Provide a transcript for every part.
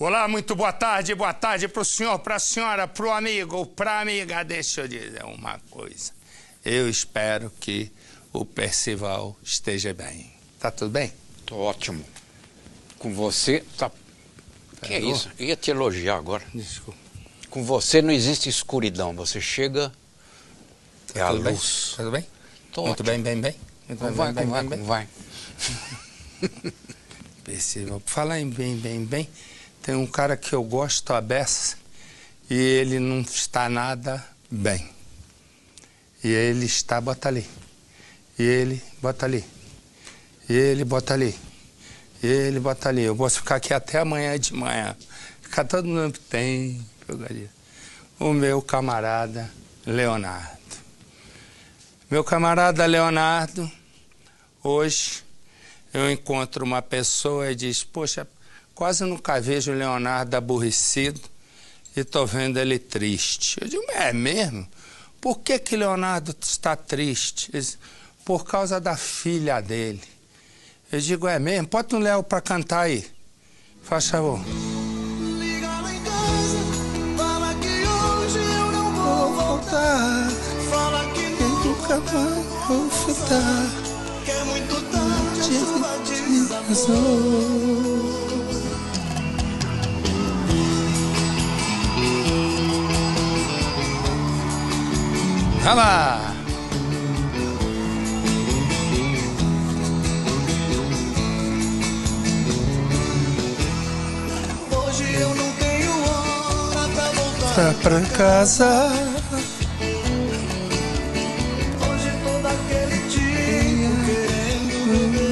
Olá, muito boa tarde para o senhor, para a senhora, para o amigo, para a amiga. Deixa eu dizer uma coisa. Eu espero que o Percival esteja bem. Tá tudo bem? Tô ótimo. Com você, tá... Que é isso? Eu ia te elogiar agora. Desculpa. Com você não existe escuridão. Você chega... Tá é a tudo bem? luz. Tudo bem? Tô Muito ótimo. bem. Muito Vai. Percival, por falar em bem, tem um cara que eu gosto a beça e ele não está nada bem. E ele está, bota ali. E ele, bota ali. E ele, bota ali. E ele, bota ali. Eu vou ficar aqui até amanhã de manhã. Ficar todo mundo tem. O meu camarada Leonardo. Meu camarada Leonardo, hoje eu encontro uma pessoa e diz, poxa, quase nunca vejo o Leonardo aborrecido e tô vendo ele triste. Eu digo, é mesmo? Por que que Leonardo está triste? Ele diz, por causa da filha dele. Eu digo, é mesmo? Bota um Léo pra cantar aí. Faz favor. Liga lá em casa, fala que hoje eu não vou voltar. Fala que nunca mais vou voltar. Que é muito tarde, a sua desazou. Vai lá! Hoje eu não tenho hora pra voltar Pra casa. Hoje todo aquele dia querendo beber.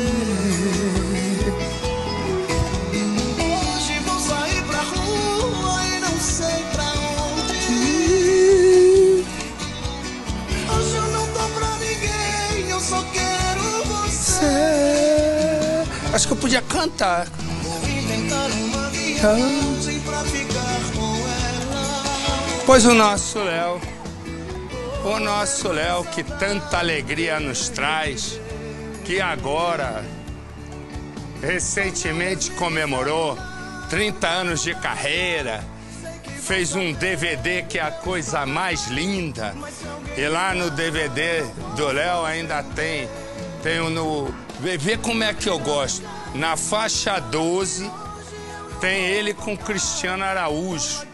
Hoje vou sair pra rua e não sei pra onde ir. Hoje eu não tô pra ninguém, eu só quero você. Acho que eu podia cantar. Vou inventar uma viagem pra ficar com ela. Pois o nosso Léo que tanta alegria nos traz, que agora, recentemente comemorou 30 anos de carreira, fez um DVD que é a coisa mais linda, e lá no DVD do Léo ainda tem no... Vê como é que eu gosto, na faixa 12 tem ele com Cristiano Araújo,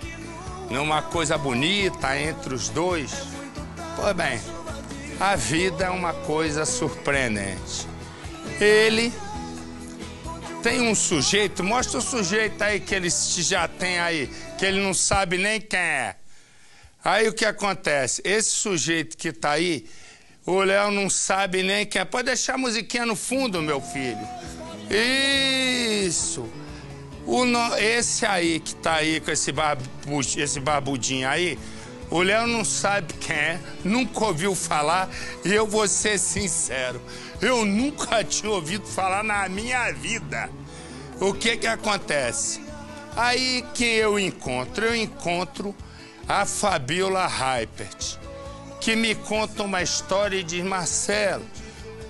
numa coisa bonita entre os dois. Pois bem, a vida é uma coisa surpreendente. Ele tem um sujeito, mostra o sujeito aí que ele já tem aí, que ele não sabe nem quem é. Aí o que acontece? Esse sujeito que tá aí, o Léo não sabe nem quem é. Pode deixar a musiquinha no fundo, meu filho. Isso. Esse aí que tá aí com esse barbudinho aí, o Léo não sabe quem é, nunca ouviu falar, e eu vou ser sincero, eu nunca tinha ouvido falar na minha vida. O que que acontece? Aí quem eu encontro? Eu encontro a Fabiola Hypert, que me conta uma história e diz, Marcelo,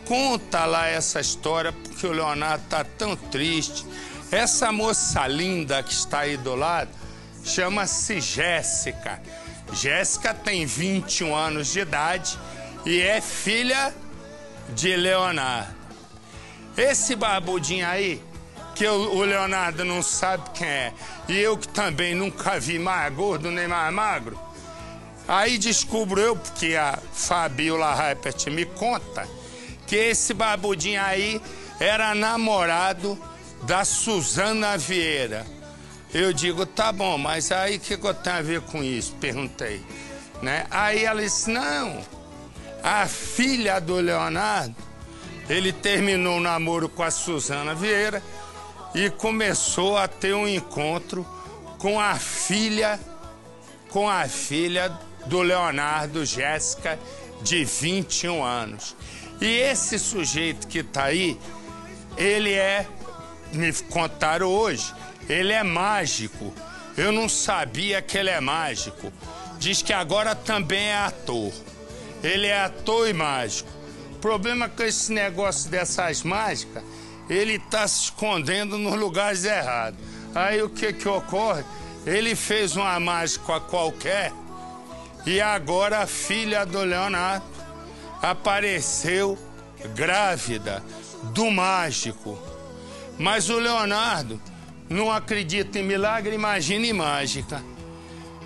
conta lá essa história, porque o Leonardo tá tão triste. Essa moça linda que está aí do lado chama-se Jéssica. Jéssica tem 21 anos de idade e é filha de Leonardo. Esse barbudinho aí, que o Leonardo não sabe quem é, e eu que também nunca vi mais gordo nem mais magro, aí descubro eu, porque a Fabiola Hypert me conta, que esse barbudinho aí era namorado da Suzana Vieira. Eu digo, tá bom, mas aí o que eu tenho a ver com isso? Perguntei, né? Aí ela disse, não, a filha do Leonardo, ele terminou o namoro com a Suzana Vieira e começou a ter um encontro com a filha do Leonardo, Jéssica, de 21 anos. E esse sujeito que tá aí, ele me contaram hoje, ele é mágico. Eu não sabia que ele é mágico. Diz que agora também é ator. Ele é ator e mágico. O problema com esse negócio dessas mágicas, ele tá se escondendo nos lugares errados. Aí o que ocorre? Ele fez uma mágica qualquer e agora a filha do Leonardo apareceu grávida do mágico. Mas o Leonardo não acredita em milagre, imagina em mágica.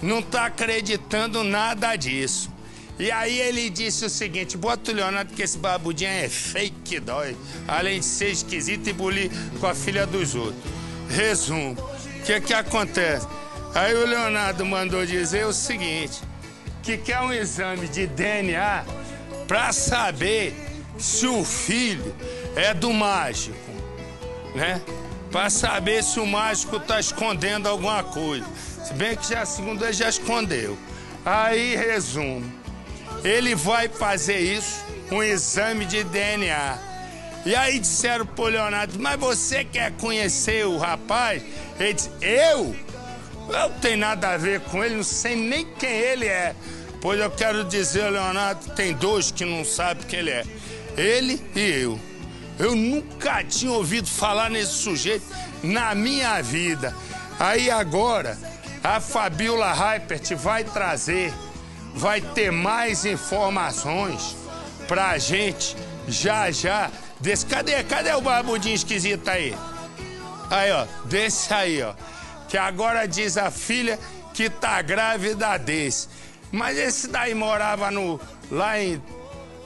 Não está acreditando nada disso. E aí ele disse o seguinte: bota o Leonardo que esse babudinho é fake que dói, além de ser esquisito e bulir com a filha dos outros. Resumo, o que acontece? Aí o Leonardo mandou dizer o seguinte, que quer um exame de DNA para saber se o filho é do mágico, né? Para saber se o mágico está escondendo alguma coisa. Se bem que já segundo ele já escondeu. Aí, resumo, ele vai fazer isso, um exame de DNA. E aí disseram pro Leonardo: mas você quer conhecer o rapaz? Ele disse: eu não tenho nada a ver com ele, não sei nem quem ele é. Pois eu quero dizer, Leonardo, tem dois que não sabem quem ele é. Ele e eu. Eu nunca tinha ouvido falar nesse sujeito na minha vida. Aí agora, a Fabiola Hypert vai trazer, vai ter mais informações pra gente já. Desse, cadê o barbudinho esquisito aí? Aí, ó, desse aí, ó. Que agora diz a filha que tá grávida desse. Mas esse daí morava lá em...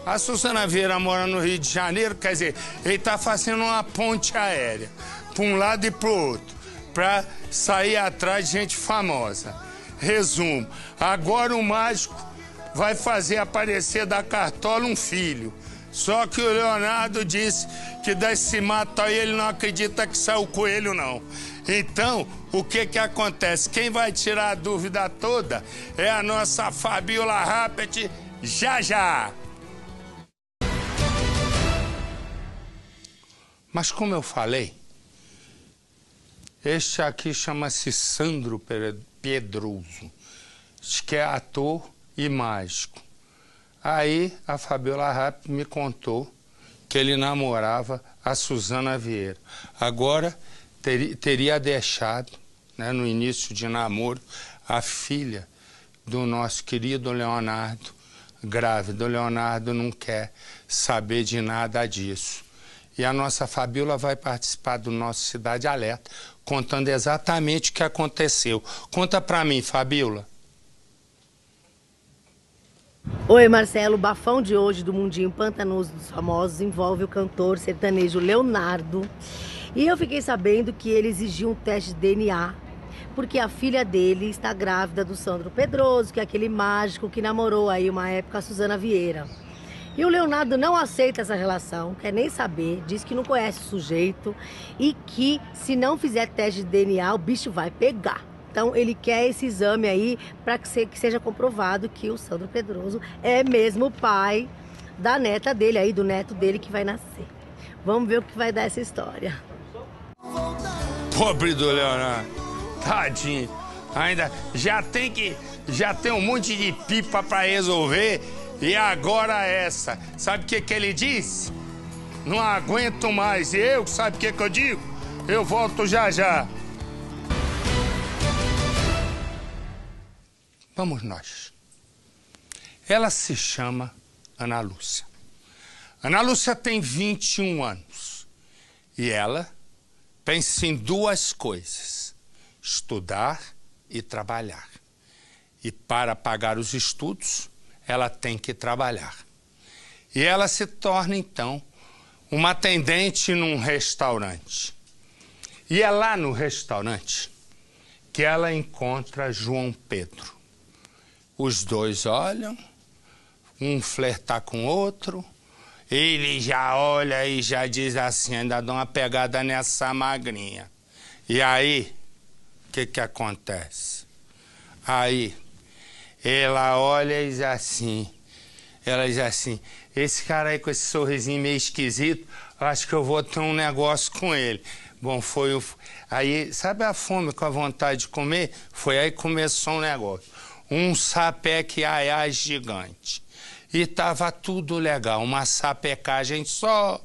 A Suzana Vieira mora no Rio de Janeiro, quer dizer, ele tá fazendo uma ponte aérea, para um lado e pro outro, para sair atrás de gente famosa. Resumo, agora o mágico vai fazer aparecer da cartola um filho. Só que o Leonardo disse que desse mato aí ele não acredita que saiu coelho, não. Então, o que acontece? Quem vai tirar a dúvida toda é a nossa Fabiola Hypert, já. Mas como eu falei, este aqui chama-se Sandro Pedroso, que é ator e mágico. Aí a Fabiola Hypert me contou que ele namorava a Suzana Vieira. Agora teria deixado, né, no início de namoro, a filha do nosso querido Leonardo grávida. O Leonardo não quer saber de nada disso. E a nossa Fabiola vai participar do nosso Cidade Alerta, contando exatamente o que aconteceu. Conta pra mim, Fabiola. Oi, Marcelo. O bafão de hoje do Mundinho Pantanoso dos Famosos envolve o cantor sertanejo Leonardo. E eu fiquei sabendo que ele exigiu um teste de DNA, porque a filha dele está grávida do Sandro Pedroso, que é aquele mágico que namorou aí uma época a Suzana Vieira. E o Leonardo não aceita essa relação, quer nem saber, diz que não conhece o sujeito e que se não fizer teste de DNA, o bicho vai pegar. Então ele quer esse exame aí para que seja comprovado que o Sandro Pedroso é mesmo o pai da neta dele aí, do neto dele que vai nascer. Vamos ver o que vai dar essa história. Pobre do Leonardo, tadinho. Ainda já tem um monte de pipa para resolver. E agora essa. Sabe o que ele disse? Não aguento mais. E eu, sabe o que eu digo? Eu volto já. Vamos nós. Ela se chama Ana Lúcia. Ana Lúcia tem 21 anos. E ela pensa em duas coisas: estudar e trabalhar. E para pagar os estudos, ela tem que trabalhar. E ela se torna, então, uma atendente num restaurante. E é lá no restaurante que ela encontra João Pedro. Os dois olham, um flerta com o outro, ele já olha e já diz assim, ainda dá uma pegada nessa magrinha. E aí, o que acontece? Aí, ela olha e diz assim, esse cara aí com esse sorrisinho meio esquisito, acho que eu vou ter um negócio com ele. Bom, aí, sabe a fome com a vontade de comer? Foi aí que começou um negócio. Um sapeque aiá gigante. E tava tudo legal, uma sapecagem só.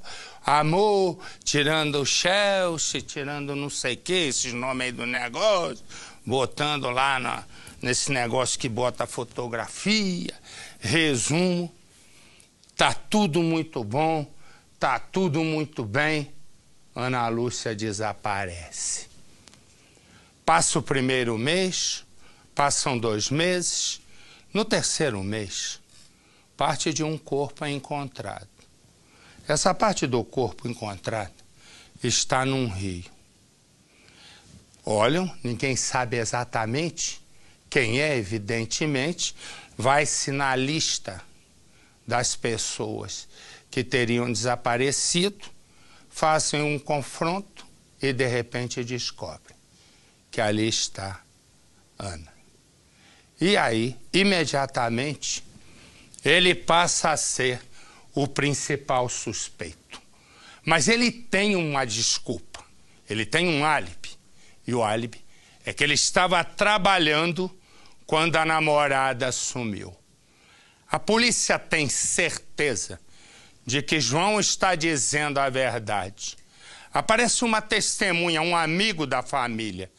Amor, tirando o Chelsea, tirando não sei o que, esses nomes aí do negócio, botando lá nesse negócio que bota fotografia, resumo. Tá tudo muito bom, tá tudo muito bem. Ana Lúcia desaparece. Passa o primeiro mês, passam 2 meses. No terceiro mês, parte de um corpo é encontrado. Essa parte do corpo encontrado está num rio. Olham, ninguém sabe exatamente quem é, evidentemente, vai-se na lista das pessoas que teriam desaparecido, fazem um confronto e, de repente, descobrem que ali está Ana. E aí, imediatamente, ele passa a ser o principal suspeito. Mas ele tem uma desculpa, ele tem um álibi. E o álibi é que ele estava trabalhando quando a namorada sumiu. A polícia tem certeza de que João está dizendo a verdade. Aparece uma testemunha, um amigo da família.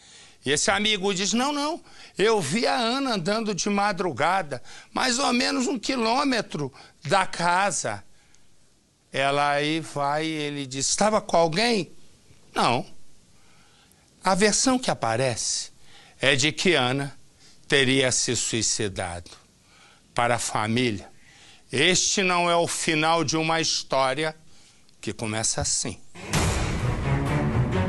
E esse amigo diz, não, eu vi a Ana andando de madrugada, mais ou menos 1 quilômetro da casa. Ela aí vai e ele diz, estava com alguém? Não. A versão que aparece é de que Ana teria se suicidado. Para a família, este não é o final de uma história que começa assim.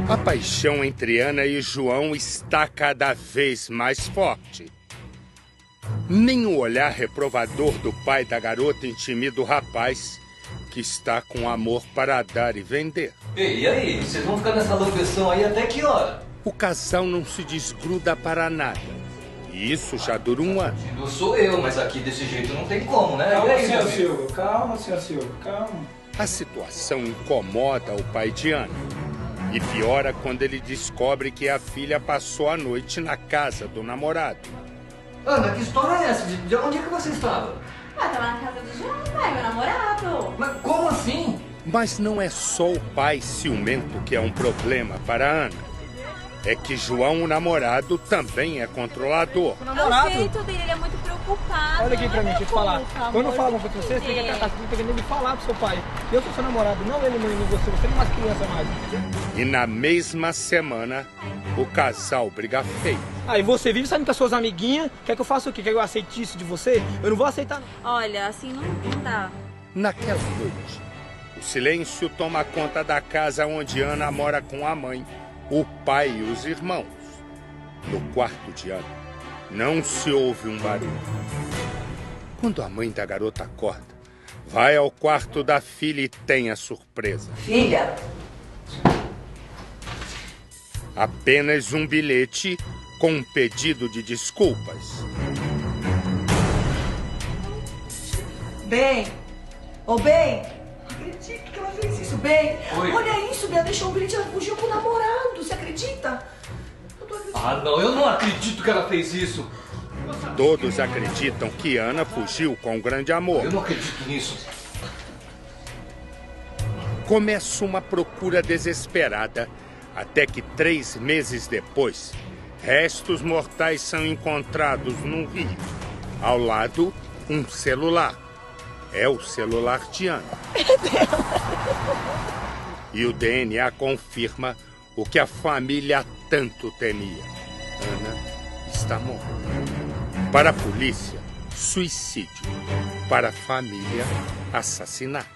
A paixão entre Ana e João está cada vez mais forte. Nem o olhar reprovador do pai da garota intimida o rapaz, que está com amor para dar e vender. Ei, e aí? Vocês vão ficar nessa loucação aí até que hora? O casal não se desgruda para nada. E isso já dura 1 ano. Eu sou eu, mas aqui desse jeito não tem como, né? Calma, senhor Silvio. Calma, senhor Silvio. Calma. A situação incomoda o pai de Ana. E piora quando ele descobre que a filha passou a noite na casa do namorado. Ana, que história é essa? De onde é que você estava? Ah, tava na casa do João, pai, meu namorado. Mas como assim? Mas não é só o pai ciumento que é um problema para Ana. É que João, o namorado, também é controlador. O jeito dele, ele é muito preocupado. Olha aqui pra mim, deixa eu te falar. Pelo Quando amor falam com você, você tem que acatar, você tem que nem falar pro seu pai. Eu sou seu namorado, não ele mãe você, você não é mais criança mais. E na mesma semana, o casal briga feio. Aí você vive saindo com as suas amiguinhas, quer que eu faça o quê? Quer que eu aceite isso de você? Eu não vou aceitar não. Olha, assim não dá. Naquela noite, o silêncio toma conta da casa onde Ana mora com a mãe, o pai e os irmãos. No quarto de Ana, não se ouve um barulho. Quando a mãe da garota acorda, vai ao quarto da filha e tem a surpresa. Filha! Apenas um bilhete com um pedido de desculpas. Bem! Ô, Bem! Acredita que ela fez isso, Bem? Oi. Olha isso, Bem, ela deixou um bilhete, ela fugiu com o namorado, você acredita? Eu tô acreditando. Ah, não, eu não acredito que ela fez isso. Todos acreditam que Ana fugiu com um grande amor. Eu não acredito nisso. Começa uma procura desesperada, até que 3 meses depois, restos mortais são encontrados num rio. Ao lado, um celular. É o celular de Ana. E o DNA confirma o que a família tanto temia. Ana está morta. Para a polícia, suicídio. Para a família, assassinato.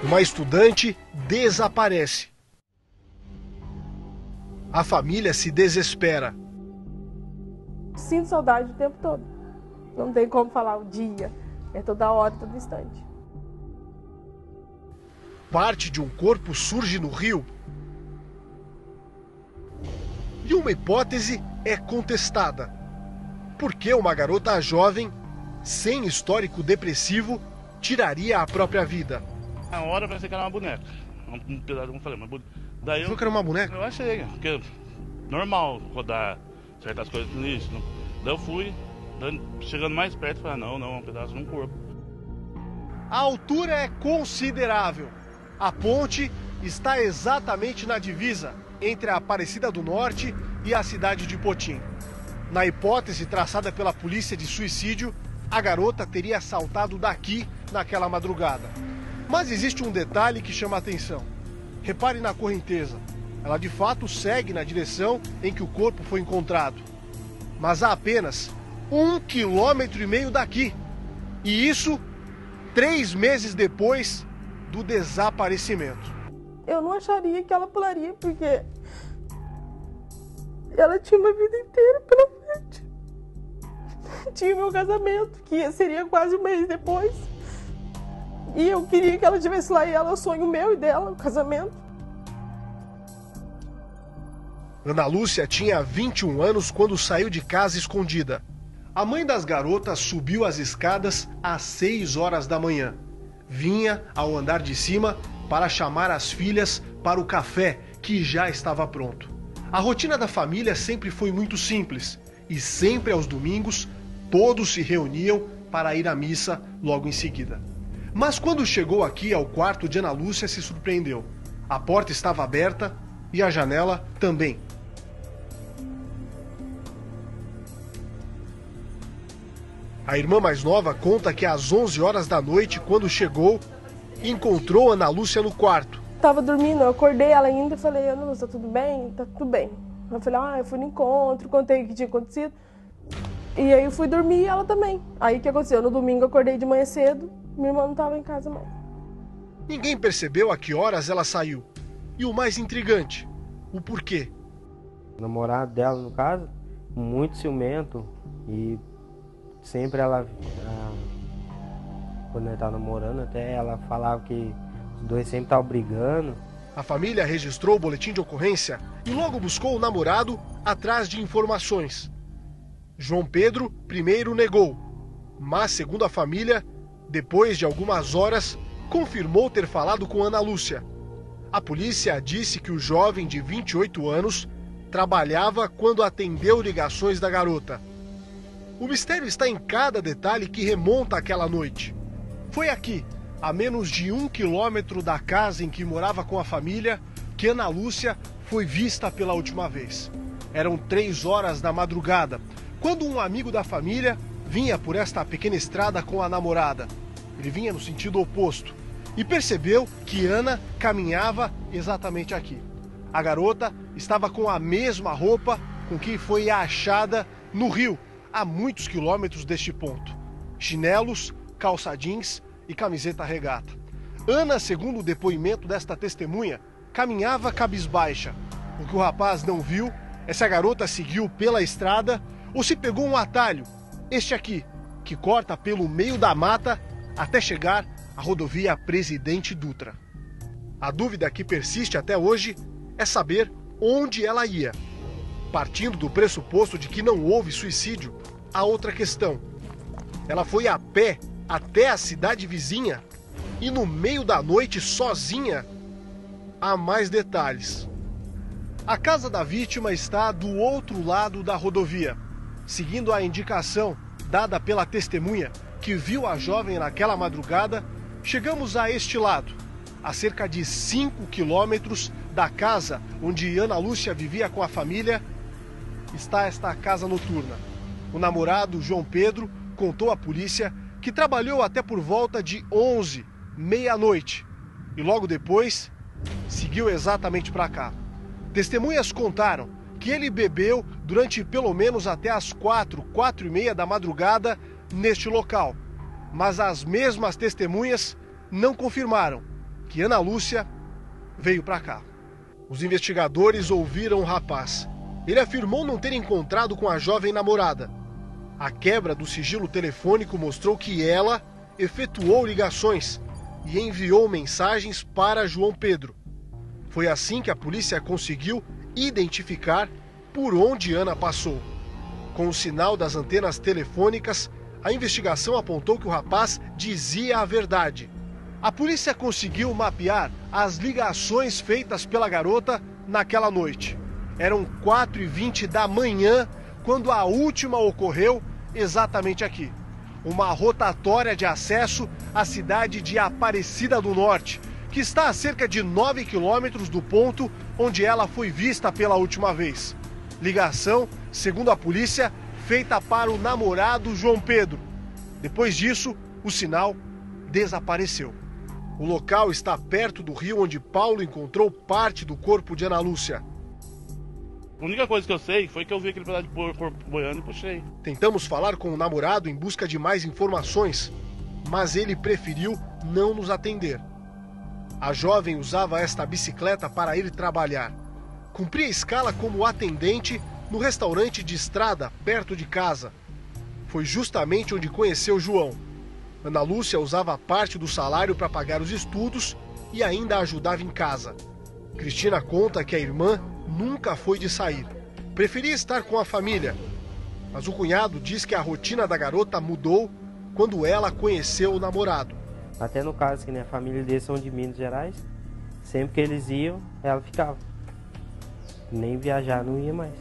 Uma estudante desaparece. A família se desespera. Sinto saudade o tempo todo. Não tem como falar o dia. É toda hora, todo instante. Parte de um corpo surge no rio. E uma hipótese é contestada. Por que uma garota jovem, sem histórico depressivo, tiraria a própria vida? Na hora eu pensei que era uma boneca. Um pedaço, como eu falei, uma boneca. Daí Você falou que era uma boneca? Eu achei, porque normal rodar certas coisas no lixo. Daí eu fui, chegando mais perto, falei, não, é um pedaço de um corpo. A altura é considerável. A ponte está exatamente na divisa entre a Aparecida do Norte e a cidade de Potim. Na hipótese traçada pela polícia de suicídio, a garota teria saltado daqui naquela madrugada. Mas existe um detalhe que chama a atenção. Repare na correnteza. Ela de fato segue na direção em que o corpo foi encontrado. Mas há apenas 1,5 km daqui. E isso 3 meses depois do desaparecimento. Eu não acharia que ela pularia, porque ela tinha uma vida inteira pela frente. Tinha meu casamento, que seria quase um mês depois. E eu queria que ela estivesse lá, e ela é o sonho meu e dela, o casamento. Ana Lúcia tinha 21 anos quando saiu de casa escondida. A mãe das garotas subiu as escadas às 6 horas da manhã. Vinha ao andar de cima para chamar as filhas para o café, que já estava pronto. A rotina da família sempre foi muito simples e sempre aos domingos todos se reuniam para ir à missa logo em seguida. Mas quando chegou aqui ao quarto de Ana Lúcia, se surpreendeu. A porta estava aberta e a janela também. A irmã mais nova conta que às 11 horas da noite, quando chegou, encontrou Ana Lúcia no quarto. Tava dormindo, eu acordei ela ainda e falei, Ana Lúcia, tá tudo bem? Tá tudo bem. Eu falei, eu fui no encontro, contei o que tinha acontecido. E aí eu fui dormir e ela também. Aí o que aconteceu? No domingo eu acordei de manhã cedo, minha irmã não estava em casa mais. Ninguém percebeu a que horas ela saiu. E o mais intrigante, o porquê. O namorado dela, no caso, muito ciumento. E sempre quando ela estava namorando, até ela falava que os dois sempre estavam brigando. A família registrou o boletim de ocorrência e logo buscou o namorado atrás de informações. João Pedro primeiro negou, mas, segundo a família, depois de algumas horas, confirmou ter falado com Ana Lúcia. A polícia disse que o jovem de 28 anos trabalhava quando atendeu ligações da garota. O mistério está em cada detalhe que remonta àquela noite. Foi aqui, a menos de 1 quilômetro da casa em que morava com a família, que Ana Lúcia foi vista pela última vez. Eram 3 horas da madrugada, quando um amigo da família vinha por esta pequena estrada com a namorada. Ele vinha no sentido oposto e percebeu que Ana caminhava exatamente aqui. A garota estava com a mesma roupa com que foi achada no rio, a muitos quilômetros deste ponto. Chinelos, calça jeans e camiseta regata. Ana, segundo o depoimento desta testemunha, caminhava cabisbaixa. O que o rapaz não viu é se a garota seguiu pela estrada ou se pegou um atalho, este aqui, que corta pelo meio da mata até chegar à rodovia Presidente Dutra. A dúvida que persiste até hoje é saber onde ela ia. Partindo do pressuposto de que não houve suicídio, há outra questão. Ela foi a pé até a cidade vizinha e no meio da noite sozinha? Há mais detalhes. A casa da vítima está do outro lado da rodovia. Seguindo a indicação dada pela testemunha que viu a jovem naquela madrugada, chegamos a este lado, a cerca de 5 quilômetros da casa onde Ana Lúcia vivia com a família, está esta casa noturna. O namorado, João Pedro, contou à polícia que trabalhou até por volta de 11, meia-noite, e logo depois seguiu exatamente para cá. Testemunhas contaram que ele bebeu durante pelo menos até as 4h30 da madrugada neste local. Mas as mesmas testemunhas não confirmaram que Ana Lúcia veio para cá. Os investigadores ouviram o rapaz. Ele afirmou não ter encontrado com a jovem namorada. A quebra do sigilo telefônico mostrou que ela efetuou ligações e enviou mensagens para João Pedro. Foi assim que a polícia conseguiu identificar por onde Ana passou. Com o sinal das antenas telefônicas, a investigação apontou que o rapaz dizia a verdade. A polícia conseguiu mapear as ligações feitas pela garota naquela noite. Eram 4h20 da manhã quando a última ocorreu exatamente aqui. Uma rotatória de acesso à cidade de Aparecida do Norte, que está a cerca de 9 quilômetros do ponto onde ela foi vista pela última vez. Ligação, segundo a polícia, feita para o namorado João Pedro. Depois disso, o sinal desapareceu. O local está perto do rio onde Paulo encontrou parte do corpo de Ana Lúcia. A única coisa que eu sei foi que eu vi aquele pedaço de corpo boiando e puxei. Tentamos falar com o namorado em busca de mais informações, mas ele preferiu não nos atender. A jovem usava esta bicicleta para ir trabalhar. Cumpria escala como atendente no restaurante de estrada perto de casa. Foi justamente onde conheceu João. Ana Lúcia usava parte do salário para pagar os estudos e ainda ajudava em casa. Cristina conta que a irmã nunca foi de sair. Preferia estar com a família. Mas o cunhado diz que a rotina da garota mudou quando ela conheceu o namorado. Até no caso que a família deles são de Minas Gerais, sempre que eles iam, ela ficava. Nem viajar não ia mais.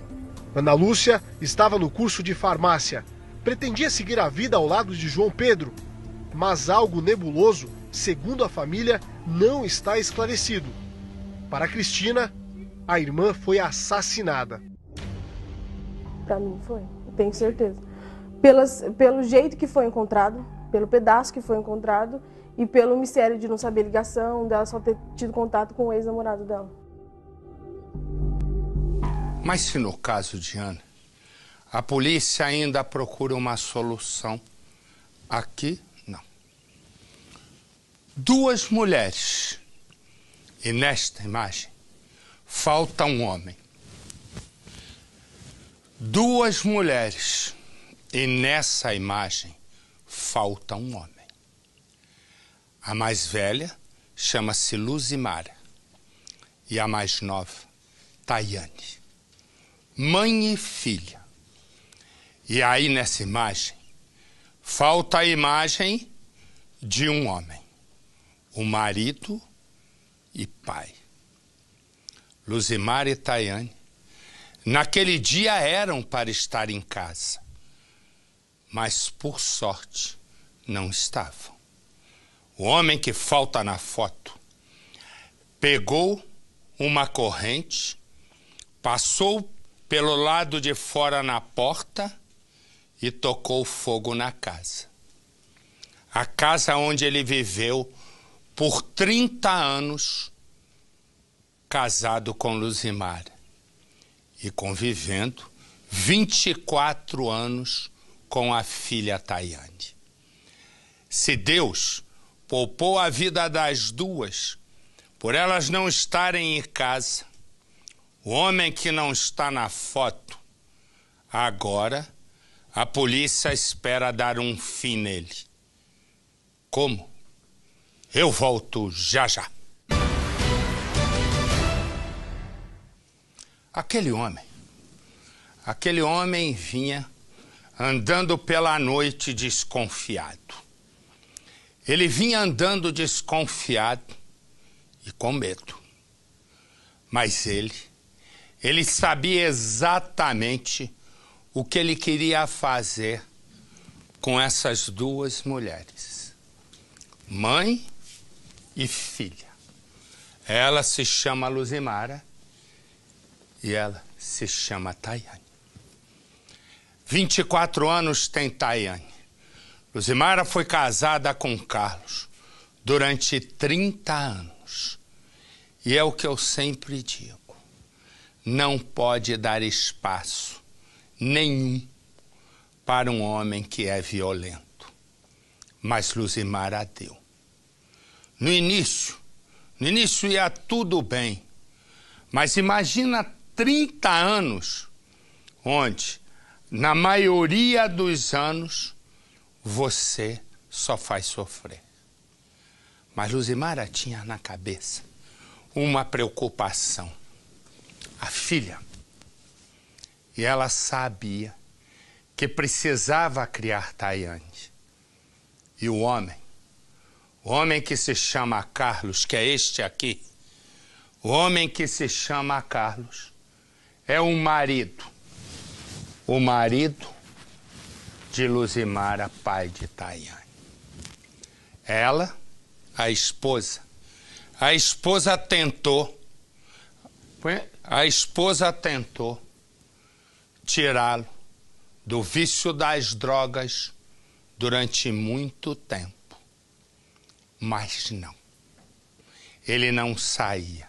Ana Lúcia estava no curso de farmácia. Pretendia seguir a vida ao lado de João Pedro. Mas algo nebuloso, segundo a família, não está esclarecido. Para Cristina, a irmã foi assassinada. Para mim foi, eu tenho certeza. Pelo jeito que foi encontrado, pelo pedaço que foi encontrado e pelo mistério de não saber ligação, dela só ter tido contato com o ex-namorado dela. Mas se no caso de Ana, a polícia ainda procura uma solução, aqui não. Duas mulheres, e nesta imagem falta um homem. Duas mulheres, e nessa imagem falta um homem. A mais velha chama-se Luzimara e a mais nova, Tayane. Mãe e filha. E aí nessa imagem falta a imagem de um homem, o marido e pai. Luzimara e Tayane, naquele dia eram para estar em casa, mas por sorte não estavam. O homem que falta na foto pegou uma corrente, passou pelo lado de fora na porta e tocou fogo na casa. A casa onde ele viveu por 30 anos, casado com Luzimara e convivendo 24 anos com a filha Tayane. Se Deus poupou a vida das duas por elas não estarem em casa, o homem que não está na foto, agora a polícia espera dar um fim nele. Como? Eu volto já já. Aquele homem vinha andando pela noite desconfiado. Ele vinha andando desconfiado e com medo. Mas ele sabia exatamente o que ele queria fazer com essas duas mulheres. Mãe e filha. Ela se chama Luzimara e ela se chama Tayane. 24 anos tem Tayane. Luzimara foi casada com Carlos durante 30 anos. E é o que eu sempre digo. Não pode dar espaço nenhum para um homem que é violento. Mas Luzimara deu. No início ia tudo bem. Mas imagina 30 anos onde, na maioria dos anos, você só faz sofrer. Mas Luzimara tinha na cabeça uma preocupação. A filha. E ela sabia que precisava criar Tayane. E o homem que se chama Carlos, que é este aqui, o homem que se chama Carlos, é um marido o marido de Luzimara, pai de Tayane. Ela, a esposa tentou tirá-lo do vício das drogas durante muito tempo. Mas não. Ele não saía.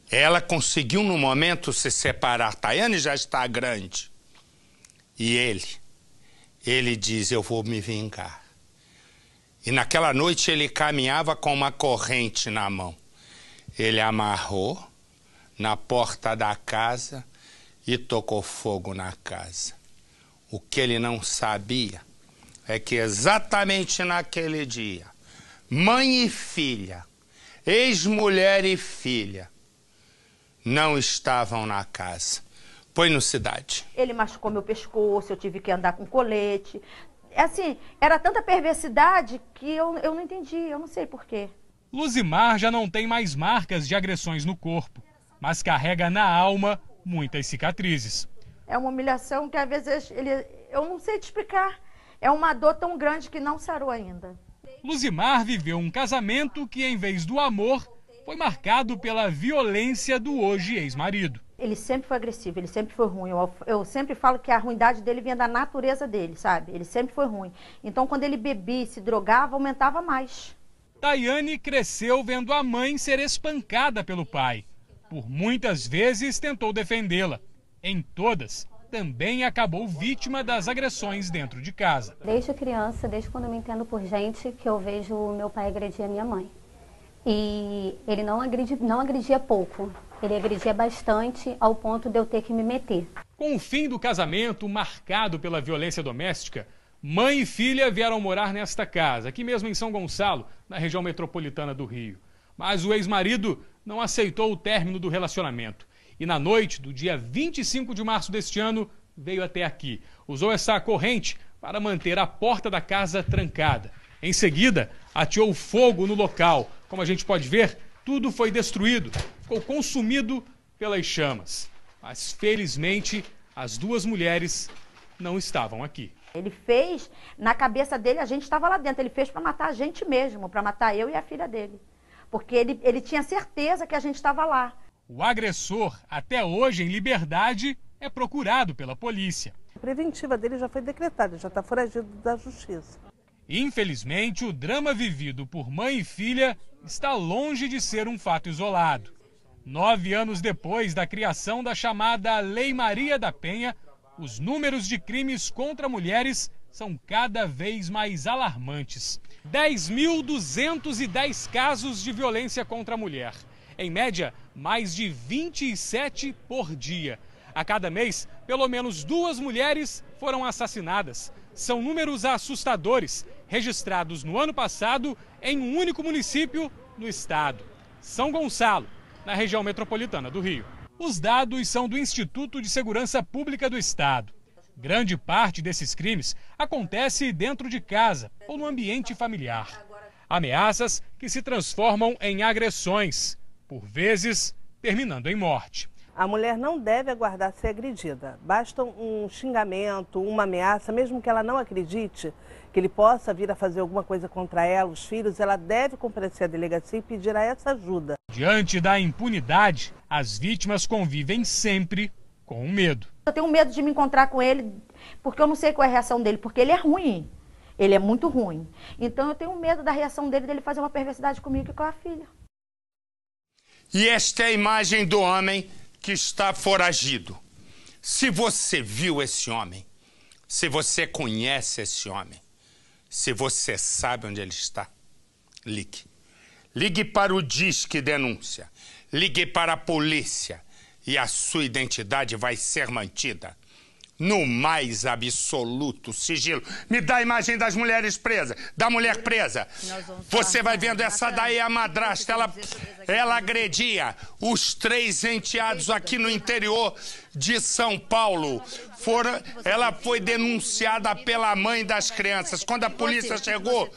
Ela conseguiu no momento se separar. Tayane já está grande. E ele diz, eu vou me vingar. E naquela noite ele caminhava com uma corrente na mão. Ele amarrou na porta da casa e tocou fogo na casa. O que ele não sabia é que exatamente naquele dia, mãe e filha, ex-mulher e filha, não estavam na casa. Põe no Cidade. Ele machucou meu pescoço, eu tive que andar com colete. Assim, era tanta perversidade que eu não entendi, eu não sei porquê. Luzimar já não tem mais marcas de agressões no corpo, mas carrega na alma muitas cicatrizes. É uma humilhação que às vezes eu não sei te explicar. É uma dor tão grande que não sarou ainda. Luzimar viveu um casamento que, em vez do amor, foi marcado pela violência do hoje ex-marido. Ele sempre foi agressivo, ele sempre foi ruim. Eu sempre falo que a ruindade dele vinha da natureza dele, sabe? Ele sempre foi ruim. Então, quando ele bebia e se drogava, aumentava mais. Tayane cresceu vendo a mãe ser espancada pelo pai. Por muitas vezes tentou defendê-la. Em todas, também acabou vítima das agressões dentro de casa. Desde criança, desde quando eu me entendo por gente, que eu vejo o meu pai agredir a minha mãe. E ele não agredia pouco, ele agredia bastante ao ponto de eu ter que me meter. Com o fim do casamento marcado pela violência doméstica, mãe e filha vieram morar nesta casa, aqui mesmo em São Gonçalo, na região metropolitana do Rio. Mas o ex-marido não aceitou o término do relacionamento. E na noite do dia 25 de março deste ano, veio até aqui. Usou essa corrente para manter a porta da casa trancada. Em seguida, ateou fogo no local. Como a gente pode ver, tudo foi destruído, ficou consumido pelas chamas. Mas, felizmente, as duas mulheres não estavam aqui. Ele fez, na cabeça dele, a gente estava lá dentro, ele fez para matar a gente mesmo, para matar eu e a filha dele. Porque ele tinha certeza que a gente estava lá. O agressor, até hoje em liberdade, é procurado pela polícia. A preventiva dele já foi decretada, já está foragido da justiça. Infelizmente, o drama vivido por mãe e filha está longe de ser um fato isolado. 9 anos depois da criação da chamada Lei Maria da Penha, os números de crimes contra mulheres são cada vez mais alarmantes. 10.210 casos de violência contra a mulher. Em média, mais de 27 por dia. A cada mês, pelo menos 2 mulheres foram assassinadas. São números assustadores, registrados no ano passado em um único município no estado, São Gonçalo, na região metropolitana do Rio. Os dados são do Instituto de Segurança Pública do Estado. Grande parte desses crimes acontece dentro de casa ou no ambiente familiar. Ameaças que se transformam em agressões, por vezes terminando em morte. A mulher não deve aguardar ser agredida. Basta um xingamento, uma ameaça, mesmo que ela não acredite que ele possa vir a fazer alguma coisa contra ela, os filhos, ela deve comparecer à delegacia e pedir a essa ajuda. Diante da impunidade, as vítimas convivem sempre com medo. Eu tenho medo de me encontrar com ele, porque eu não sei qual é a reação dele, porque ele é ruim. Ele é muito ruim. Então eu tenho medo da reação dele fazer uma perversidade comigo e com a filha. E esta é a imagem do homem que está foragido. Se você viu esse homem, se você conhece esse homem, se você sabe onde ele está, ligue. Ligue para o Disque Denúncia, ligue para a polícia e a sua identidade vai ser mantida no mais absoluto sigilo. Me dá a imagem das mulheres presas, da mulher presa. Você vai vendo, essa daí é a madrasta, ela agredia os 3 enteados aqui no interior de São Paulo. Ela foi denunciada pela mãe das crianças. Quando a polícia chegou,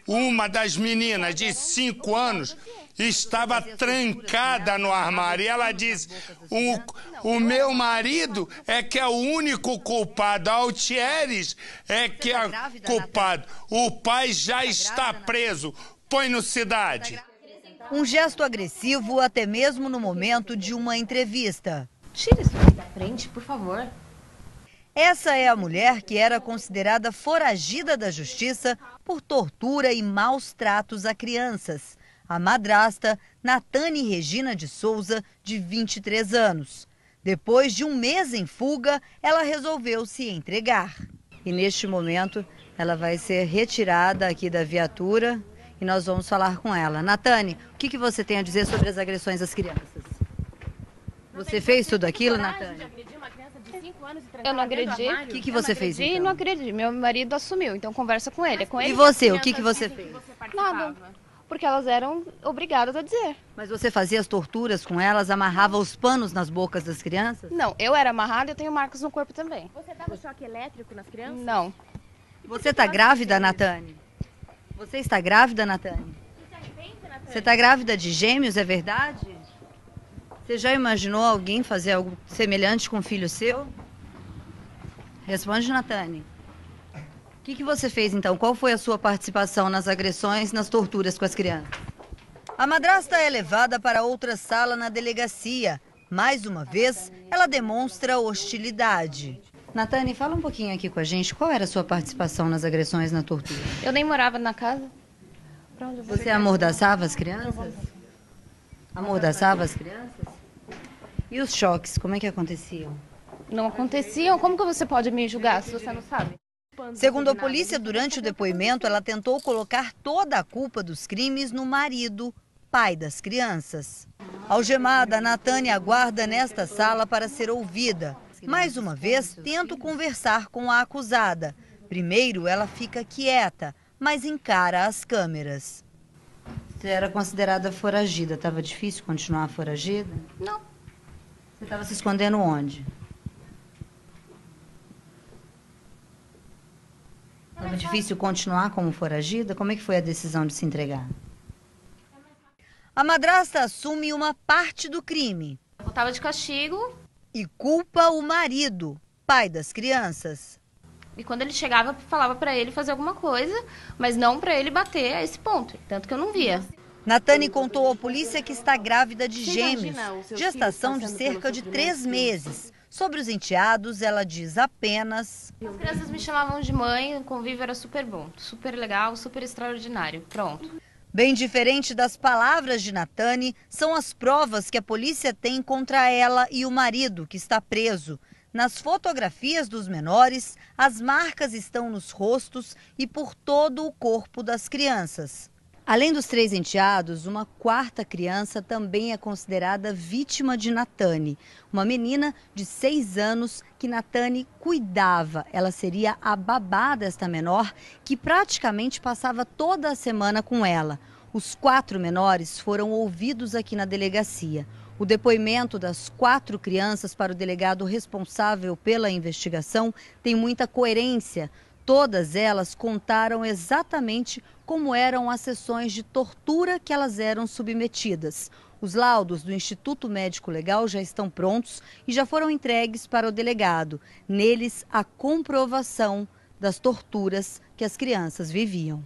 uma das meninas de 5 anos estava trancada no armário. E ela disse, o meu marido é que é o único culpado, a Altieres é que é culpado. O pai já está preso. Põe no Cidade. Um gesto agressivo até mesmo no momento de uma entrevista. Tira isso aí da frente, por favor. Essa é a mulher que era considerada foragida da justiça por tortura e maus tratos a crianças. A madrasta Natane Regina de Souza, de 23 anos. Depois de um mês em fuga, ela resolveu se entregar. E neste momento, ela vai ser retirada aqui da viatura e nós vamos falar com ela. Natane, o que você tem a dizer sobre as agressões às crianças? Você fez tudo aquilo, Natane? Eu não agredi. O que você fez, então? Não agredi. Meu marido assumiu, então conversa com ele. E você, o que você fez? Nada. Porque elas eram obrigadas a dizer. Mas você fazia as torturas com elas, amarrava os panos nas bocas das crianças? Não, eu era amarrada e eu tenho marcas no corpo também. Você dava choque elétrico nas crianças? Não. Você está grávida, Natane? Você está grávida, Natane? Você está grávida de gêmeos, é verdade? Você já imaginou alguém fazer algo semelhante com um filho seu? Responde, Natane. O que você fez, então? Qual foi a sua participação nas agressões, nas torturas com as crianças? A madrasta é levada para outra sala na delegacia. Mais uma vez, ela demonstra hostilidade. Natane, fala um pouquinho aqui com a gente. Qual era a sua participação nas agressões, na tortura? Eu nem morava na casa. Pra onde eu vou? Você amordaçava as crianças? Amordaçava as crianças? E os choques, como é que aconteciam? Não aconteciam? Como que você pode me julgar se você não sabe? Segundo a polícia, durante o depoimento, ela tentou colocar toda a culpa dos crimes no marido, pai das crianças. Algemada, Natane aguarda nesta sala para ser ouvida. Mais uma vez, tento conversar com a acusada. Primeiro, ela fica quieta, mas encara as câmeras. Você era considerada foragida. Estava difícil continuar foragida? Não. Você estava se escondendo onde? Estava difícil continuar como foragida? Como é que foi a decisão de se entregar? A madrasta assume uma parte do crime. Eu estava de castigo. E culpa o marido, pai das crianças. E quando ele chegava, falava para ele fazer alguma coisa, mas não para ele bater a esse ponto. Tanto que eu não via. Natane contou à polícia que está grávida de gêmeos, gestação de cerca de 3 meses. Sobre os enteados, ela diz apenas... As crianças me chamavam de mãe, o convívio era super bom, super legal, super extraordinário. Pronto. Bem diferente das palavras de Natane, são as provas que a polícia tem contra ela e o marido, que está preso. Nas fotografias dos menores, as marcas estão nos rostos e por todo o corpo das crianças. Além dos 3 enteados, uma 4ª criança também é considerada vítima de Natane. Uma menina de 6 anos que Natane cuidava. Ela seria a babá desta menor, que praticamente passava toda a semana com ela. Os 4 menores foram ouvidos aqui na delegacia. O depoimento das 4 crianças para o delegado responsável pela investigação tem muita coerência. Todas elas contaram exatamente como eram as sessões de tortura que elas eram submetidas. Os laudos do Instituto Médico Legal já estão prontos e já foram entregues para o delegado. Neles, a comprovação das torturas que as crianças viviam.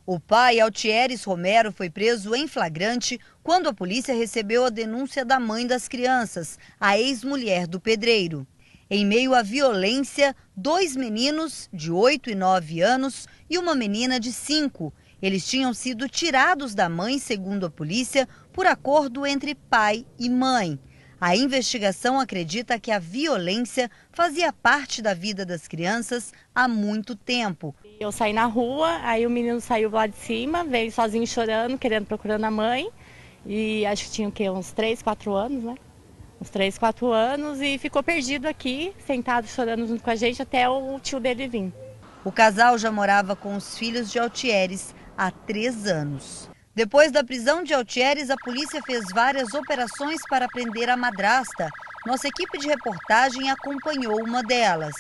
O pai, Altieres Romero, foi preso em flagrante quando a polícia recebeu a denúncia da mãe das crianças, a ex-mulher do pedreiro. Em meio à violência, 2 meninos de 8 e 9 anos e uma menina de 5. Eles tinham sido tirados da mãe, segundo a polícia, por acordo entre pai e mãe. A investigação acredita que a violência fazia parte da vida das crianças há muito tempo. Eu saí na rua, aí o menino saiu lá de cima, veio sozinho chorando, procurando a mãe. E acho que tinha o quê? Uns 3, 4 anos, né? Uns 3, 4 anos e ficou perdido aqui, sentado chorando junto com a gente até o tio dele vir. O casal já morava com os filhos de Altieres há 3 anos. Depois da prisão de Altieres, a polícia fez várias operações para prender a madrasta. Nossa equipe de reportagem acompanhou uma delas.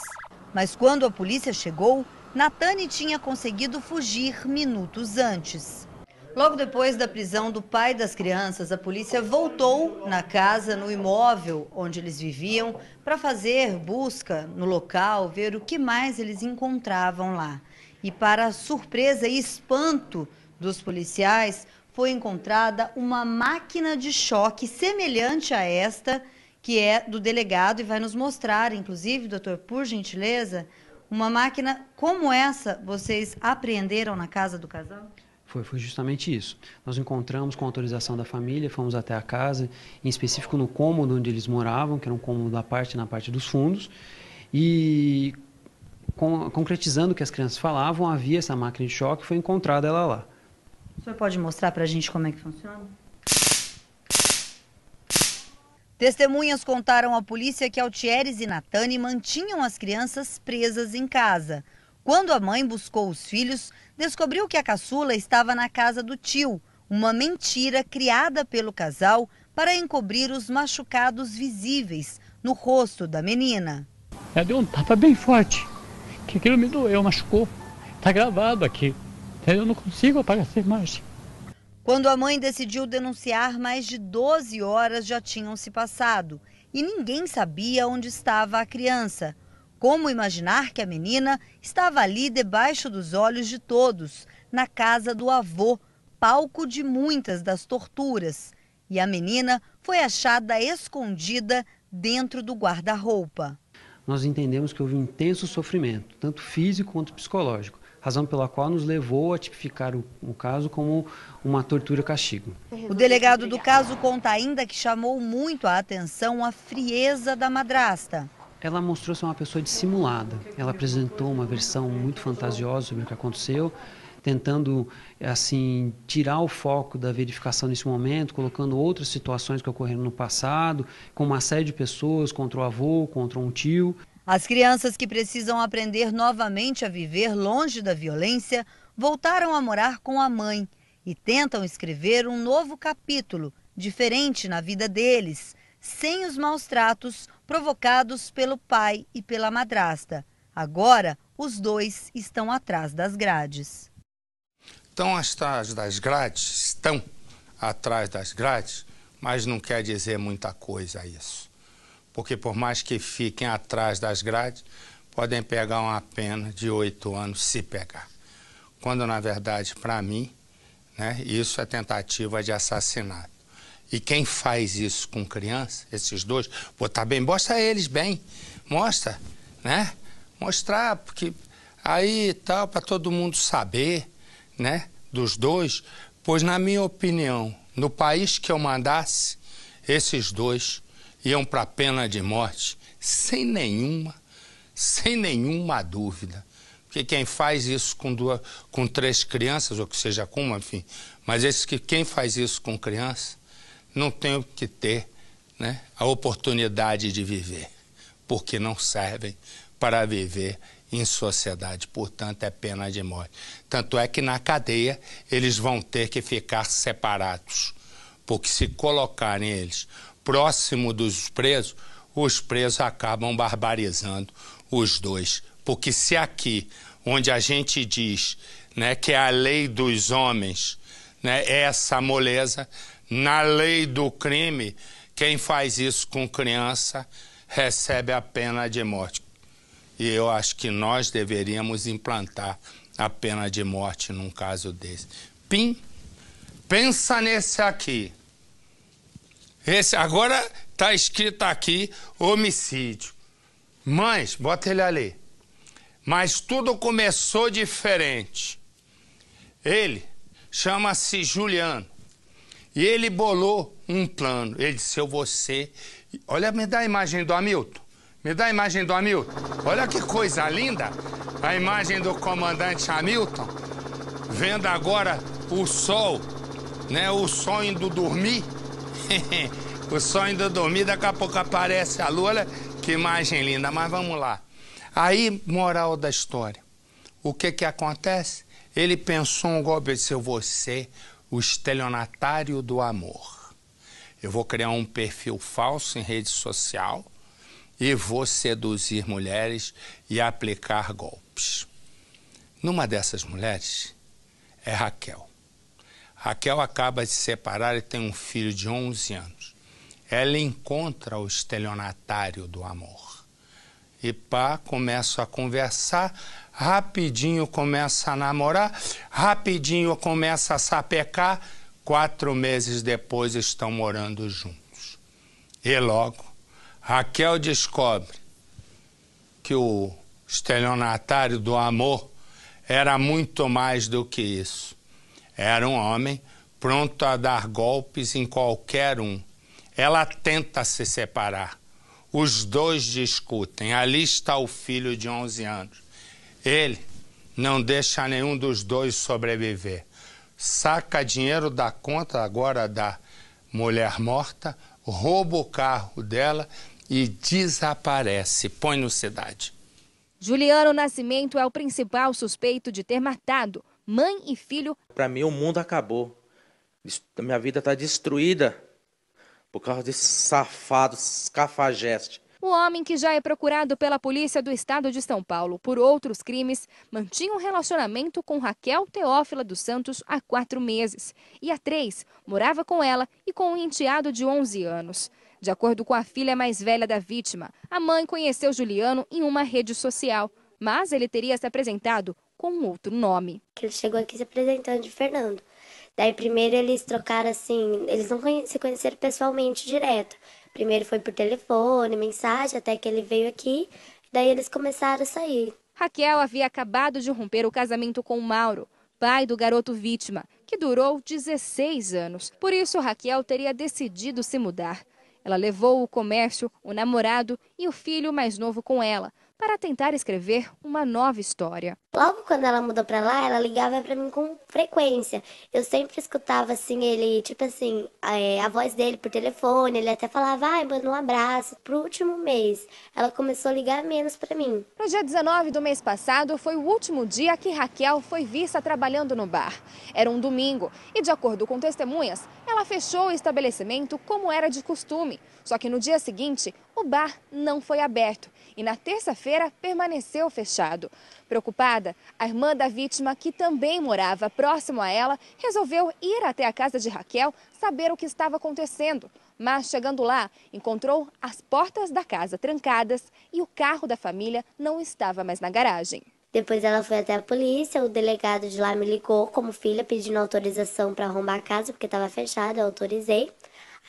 Mas quando a polícia chegou, Nathani tinha conseguido fugir minutos antes. Logo depois da prisão do pai das crianças, a polícia voltou na casa, no imóvel onde eles viviam, para fazer busca no local, ver o que mais eles encontravam lá. E para surpresa e espanto dos policiais, foi encontrada uma máquina de choque semelhante a esta, que é do delegado, e vai nos mostrar, inclusive, doutor, por gentileza, uma máquina como essa vocês apreenderam na casa do casal? Foi justamente isso. Nós encontramos com autorização da família, fomos até a casa, em específico no cômodo onde eles moravam, que era um cômodo na parte dos fundos, e concretizando o que as crianças falavam, havia essa máquina de choque, foi encontrada ela lá. O senhor pode mostrar para a gente como é que funciona? Testemunhas contaram à polícia que Altieres e Nathani mantinham as crianças presas em casa. Quando a mãe buscou os filhos, descobriu que a caçula estava na casa do tio, uma mentira criada pelo casal para encobrir os machucados visíveis no rosto da menina. Ela deu um tapa bem forte, que aquilo me doeu, machucou. Está gravado aqui, eu não consigo apagar essa imagem. Quando a mãe decidiu denunciar, mais de 12 horas já tinham se passado e ninguém sabia onde estava a criança. Como imaginar que a menina estava ali debaixo dos olhos de todos, na casa do avô, palco de muitas das torturas. E a menina foi achada escondida dentro do guarda-roupa. Nós entendemos que houve um intenso sofrimento, tanto físico quanto psicológico, razão pela qual nos levou a tipificar o caso como uma tortura-castigo. O delegado do caso conta ainda que chamou muito a atenção a frieza da madrasta. Ela mostrou ser uma pessoa dissimulada. Ela apresentou uma versão muito fantasiosa sobre o que aconteceu, tentando assim tirar o foco da verificação nesse momento, colocando outras situações que ocorreram no passado, com uma série de pessoas contra o avô, contra um tio. As crianças que precisam aprender novamente a viver longe da violência voltaram a morar com a mãe e tentam escrever um novo capítulo, diferente na vida deles, sem os maus tratos provocados pelo pai e pela madrasta. Agora, os dois estão atrás das grades. Estão atrás das grades? Estão atrás das grades, mas não quer dizer muita coisa isso. Porque por mais que fiquem atrás das grades, podem pegar uma pena de 8 anos se pegar. Quando, na verdade, para mim, né, isso é tentativa de assassinato. E quem faz isso com criança, esses dois, tá bem, mostra eles bem, mostra, né? Mostrar, porque aí tal, para todo mundo saber, né, dos dois, pois na minha opinião, no país que eu mandasse, esses dois iam para a pena de morte sem nenhuma dúvida. Porque quem faz isso com 3 crianças, ou que seja com uma, enfim, mas quem faz isso com criança não tem que ter, né, a oportunidade de viver, porque não servem para viver em sociedade, portanto é pena de morte. Tanto é que na cadeia eles vão ter que ficar separados, porque se colocarem eles próximo dos presos, os presos acabam barbarizando os dois. Porque se aqui, onde a gente diz, né, que é a lei dos homens, né, é essa moleza, na lei do crime, quem faz isso com criança recebe a pena de morte. E eu acho que nós deveríamos implantar a pena de morte num caso desse. Pensa nesse aqui. Esse agora está escrito aqui homicídio. Mães, bota ele ali. Mas tudo começou diferente. Ele chama-se Juliano. E ele bolou um plano. Ele disse, eu vou ser... Olha, me dá a imagem do Hamilton. Me dá a imagem do Hamilton. Olha que coisa linda. A imagem do comandante Hamilton. Vendo agora o sol, né? O sol indo dormir. O sol indo dormir, daqui a pouco aparece a lua. Olha que imagem linda. Mas vamos lá. Aí, moral da história. O que acontece? Ele pensou um golpe. Ele disse, eu vou ser o estelionatário do amor. Eu vou criar um perfil falso em rede social e vou seduzir mulheres e aplicar golpes. Numa dessas mulheres é Raquel. Raquel acaba de se separar e tem um filho de 11 anos. Ela encontra o estelionatário do amor. E pá, começa a conversar, rapidinho começa a namorar, rapidinho começa a sapecar. 4 meses depois estão morando juntos. E logo, Raquel descobre que o estelionatário do amor era muito mais do que isso. Era um homem pronto a dar golpes em qualquer um. Ela tenta se separar. Os dois discutem. Ali está o filho de 11 anos. Ele não deixa nenhum dos dois sobreviver. Saca dinheiro da conta agora da mulher morta, rouba o carro dela e desaparece. Põe no cidade. Juliano Nascimento é o principal suspeito de ter matado mãe e filho. Para mim, o mundo acabou. Minha vida está destruída por causa desse safado, cafajeste. O homem, que já é procurado pela polícia do estado de São Paulo por outros crimes, mantinha um relacionamento com Raquel Teófila dos Santos há 4 meses. E há 3, morava com ela e com um enteado de 11 anos. De acordo com a filha mais velha da vítima, a mãe conheceu Juliano em uma rede social, mas ele teria se apresentado com um outro nome. Ele chegou aqui se apresentando de Fernando. Daí primeiro eles trocaram assim, eles não se conheceram pessoalmente direto. Primeiro foi por telefone, mensagem, até que ele veio aqui, daí eles começaram a sair. Raquel havia acabado de romper o casamento com Mauro, pai do garoto vítima, que durou 16 anos. Por isso, Raquel teria decidido se mudar. Ela levou o comércio, o namorado e o filho mais novo com ela, para tentar escrever uma nova história. Logo quando ela mudou pra lá, ela ligava pra mim com frequência. Eu sempre escutava assim, ele, tipo assim, a voz dele por telefone, ele até falava, ai, manda um abraço. Pro último mês, ela começou a ligar menos pra mim. No dia 19 do mês passado, foi o último dia que Raquel foi vista trabalhando no bar. Era um domingo e, de acordo com testemunhas, ela fechou o estabelecimento como era de costume. Só que no dia seguinte, o bar não foi aberto e na terça-feira permaneceu fechado. Preocupada, a irmã da vítima, que também morava próximo a ela, resolveu ir até a casa de Raquel saber o que estava acontecendo. Mas, chegando lá, encontrou as portas da casa trancadas e o carro da família não estava mais na garagem. Depois ela foi até a polícia, o delegado de lá me ligou como filha, pedindo autorização para arrombar a casa, porque estava fechada, eu autorizei.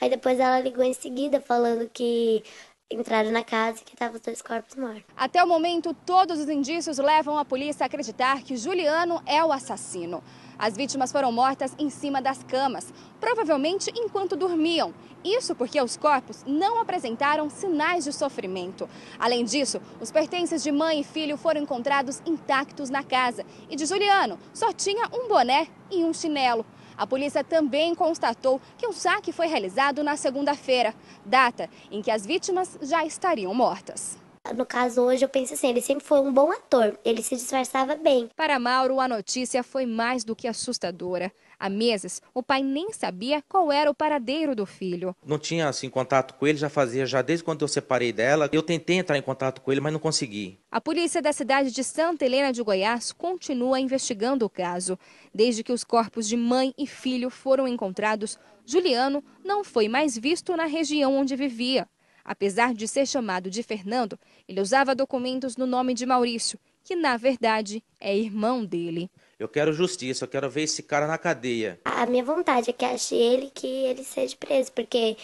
Aí depois ela ligou em seguida, falando que entraram na casa e que estavam os 2 corpos mortos. Até o momento, todos os indícios levam a polícia a acreditar que Juliano é o assassino. As vítimas foram mortas em cima das camas, provavelmente enquanto dormiam. Isso porque os corpos não apresentaram sinais de sofrimento. Além disso, os pertences de mãe e filho foram encontrados intactos na casa. E de Juliano, só tinha um boné e um chinelo. A polícia também constatou que o saque foi realizado na segunda-feira, data em que as vítimas já estariam mortas. No caso, hoje, eu penso assim, ele sempre foi um bom ator, ele se disfarçava bem. Para Mauro, a notícia foi mais do que assustadora. Há meses, o pai nem sabia qual era o paradeiro do filho. Não tinha assim contato com ele, já desde quando eu separei dela. Eu tentei entrar em contato com ele, mas não consegui. A polícia da cidade de Santa Helena de Goiás continua investigando o caso. Desde que os corpos de mãe e filho foram encontrados, Juliano não foi mais visto na região onde vivia. Apesar de ser chamado de Fernando, ele usava documentos no nome de Maurício, que na verdade é irmão dele. Eu quero justiça, eu quero ver esse cara na cadeia. A minha vontade é que ache ele, que ele seja preso, porque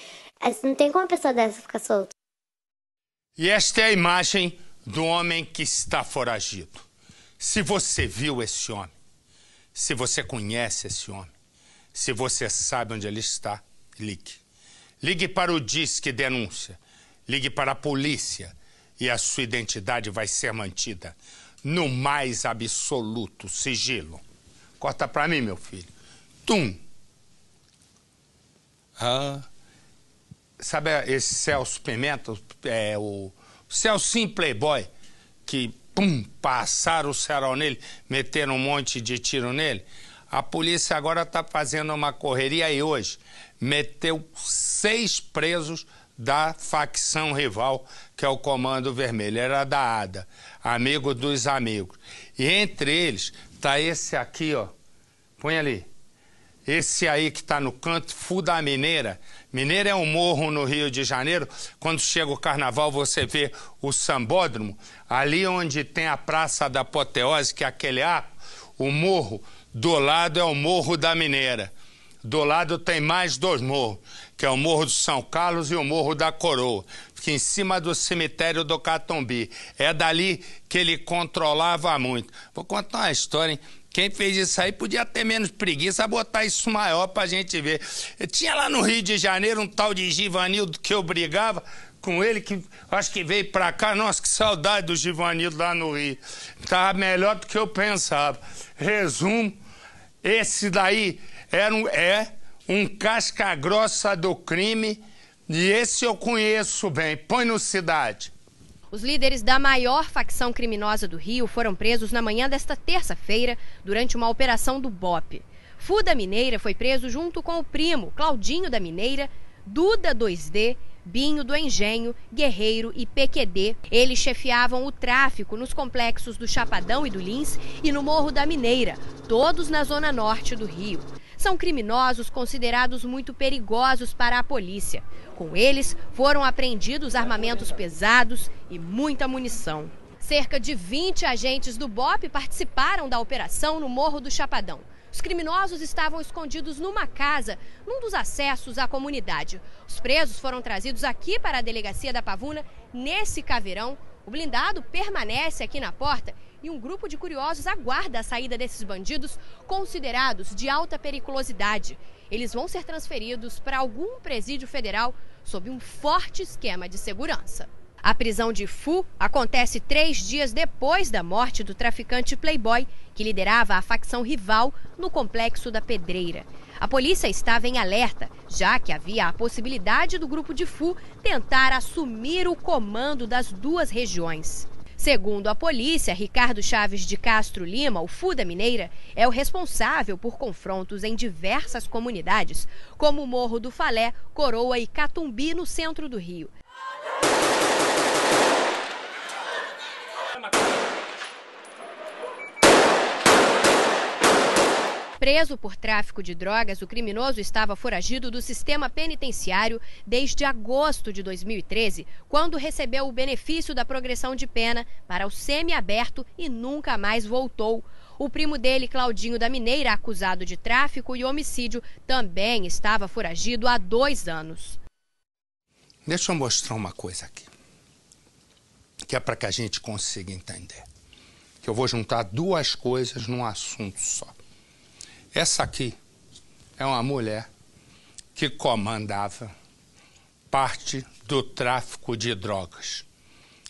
não tem como uma pessoa dessa ficar solta. E esta é a imagem do homem que está foragido. Se você viu esse homem, se você conhece esse homem, se você sabe onde ele está, ligue. Ligue para o Disque Denúncia. Ligue para a polícia e a sua identidade vai ser mantida no mais absoluto sigilo. Corta para mim, meu filho. Tum. Sabe esse Celso Pimenta, o Celcinho Playboy, que passaram o cerol nele, meteram um monte de tiro nele? A polícia agora está fazendo uma correria e hoje meteu 6 presos da facção rival, que é o Comando Vermelho. Era da ADA, amigo dos amigos. E entre eles tá esse aqui, ó. Põe ali. Esse aí que tá no canto, Fu da Mineira. Mineira é um morro no Rio de Janeiro. Quando chega o carnaval, você vê o sambódromo. Ali onde tem a Praça da Apoteose, que é aquele arco, o morro do lado é o Morro da Mineira. Do lado tem mais 2 morros, que é o Morro do São Carlos e o Morro da Coroa. Fica em cima do cemitério do Catumbi. É dali que ele controlava muito. Vou contar uma história, hein? Quem fez isso aí podia ter menos preguiça, botar isso maior pra gente ver. Eu tinha lá no Rio de Janeiro um tal de Givanildo que eu brigava com ele, que acho que veio pra cá. Nossa, que saudade do Givanildo lá no Rio. Tava melhor do que eu pensava. Resumo, esse daí é um casca grossa do crime, e esse eu conheço bem. Põe no Cidade. Os líderes da maior facção criminosa do Rio foram presos na manhã desta terça-feira durante uma operação do BOPE. Fu da Mineira foi preso junto com o primo, Claudinho da Mineira, Duda 2D, Binho do Engenho, Guerreiro e PQD. Eles chefiavam o tráfico nos complexos do Chapadão e do Lins e no Morro da Mineira, todos na zona norte do Rio. São criminosos considerados muito perigosos para a polícia. Com eles, foram apreendidos armamentos pesados e muita munição. Cerca de 20 agentes do BOPE participaram da operação no Morro do Chapadão. Os criminosos estavam escondidos numa casa, num dos acessos à comunidade. Os presos foram trazidos aqui para a delegacia da Pavuna, nesse caveirão. O blindado permanece aqui na porta e um grupo de curiosos aguarda a saída desses bandidos considerados de alta periculosidade. Eles vão ser transferidos para algum presídio federal sob um forte esquema de segurança. A prisão de Fu acontece 3 dias depois da morte do traficante Playboy, que liderava a facção rival no Complexo da Pedreira. A polícia estava em alerta, já que havia a possibilidade do grupo de Fu tentar assumir o comando das 2 regiões. Segundo a polícia, Ricardo Chaves de Castro Lima, o Fu da Mineira, é o responsável por confrontos em diversas comunidades, como o Morro do Falé, Coroa e Catumbi, no centro do Rio. Preso por tráfico de drogas, o criminoso estava foragido do sistema penitenciário desde agosto de 2013, quando recebeu o benefício da progressão de pena para o semiaberto e nunca mais voltou. O primo dele, Claudinho da Mineira, acusado de tráfico e homicídio, também estava foragido há 2 anos. Deixa eu mostrar uma coisa aqui, que é para que a gente consiga entender. Que eu vou juntar 2 coisas num assunto só. Essa aqui é uma mulher que comandava parte do tráfico de drogas.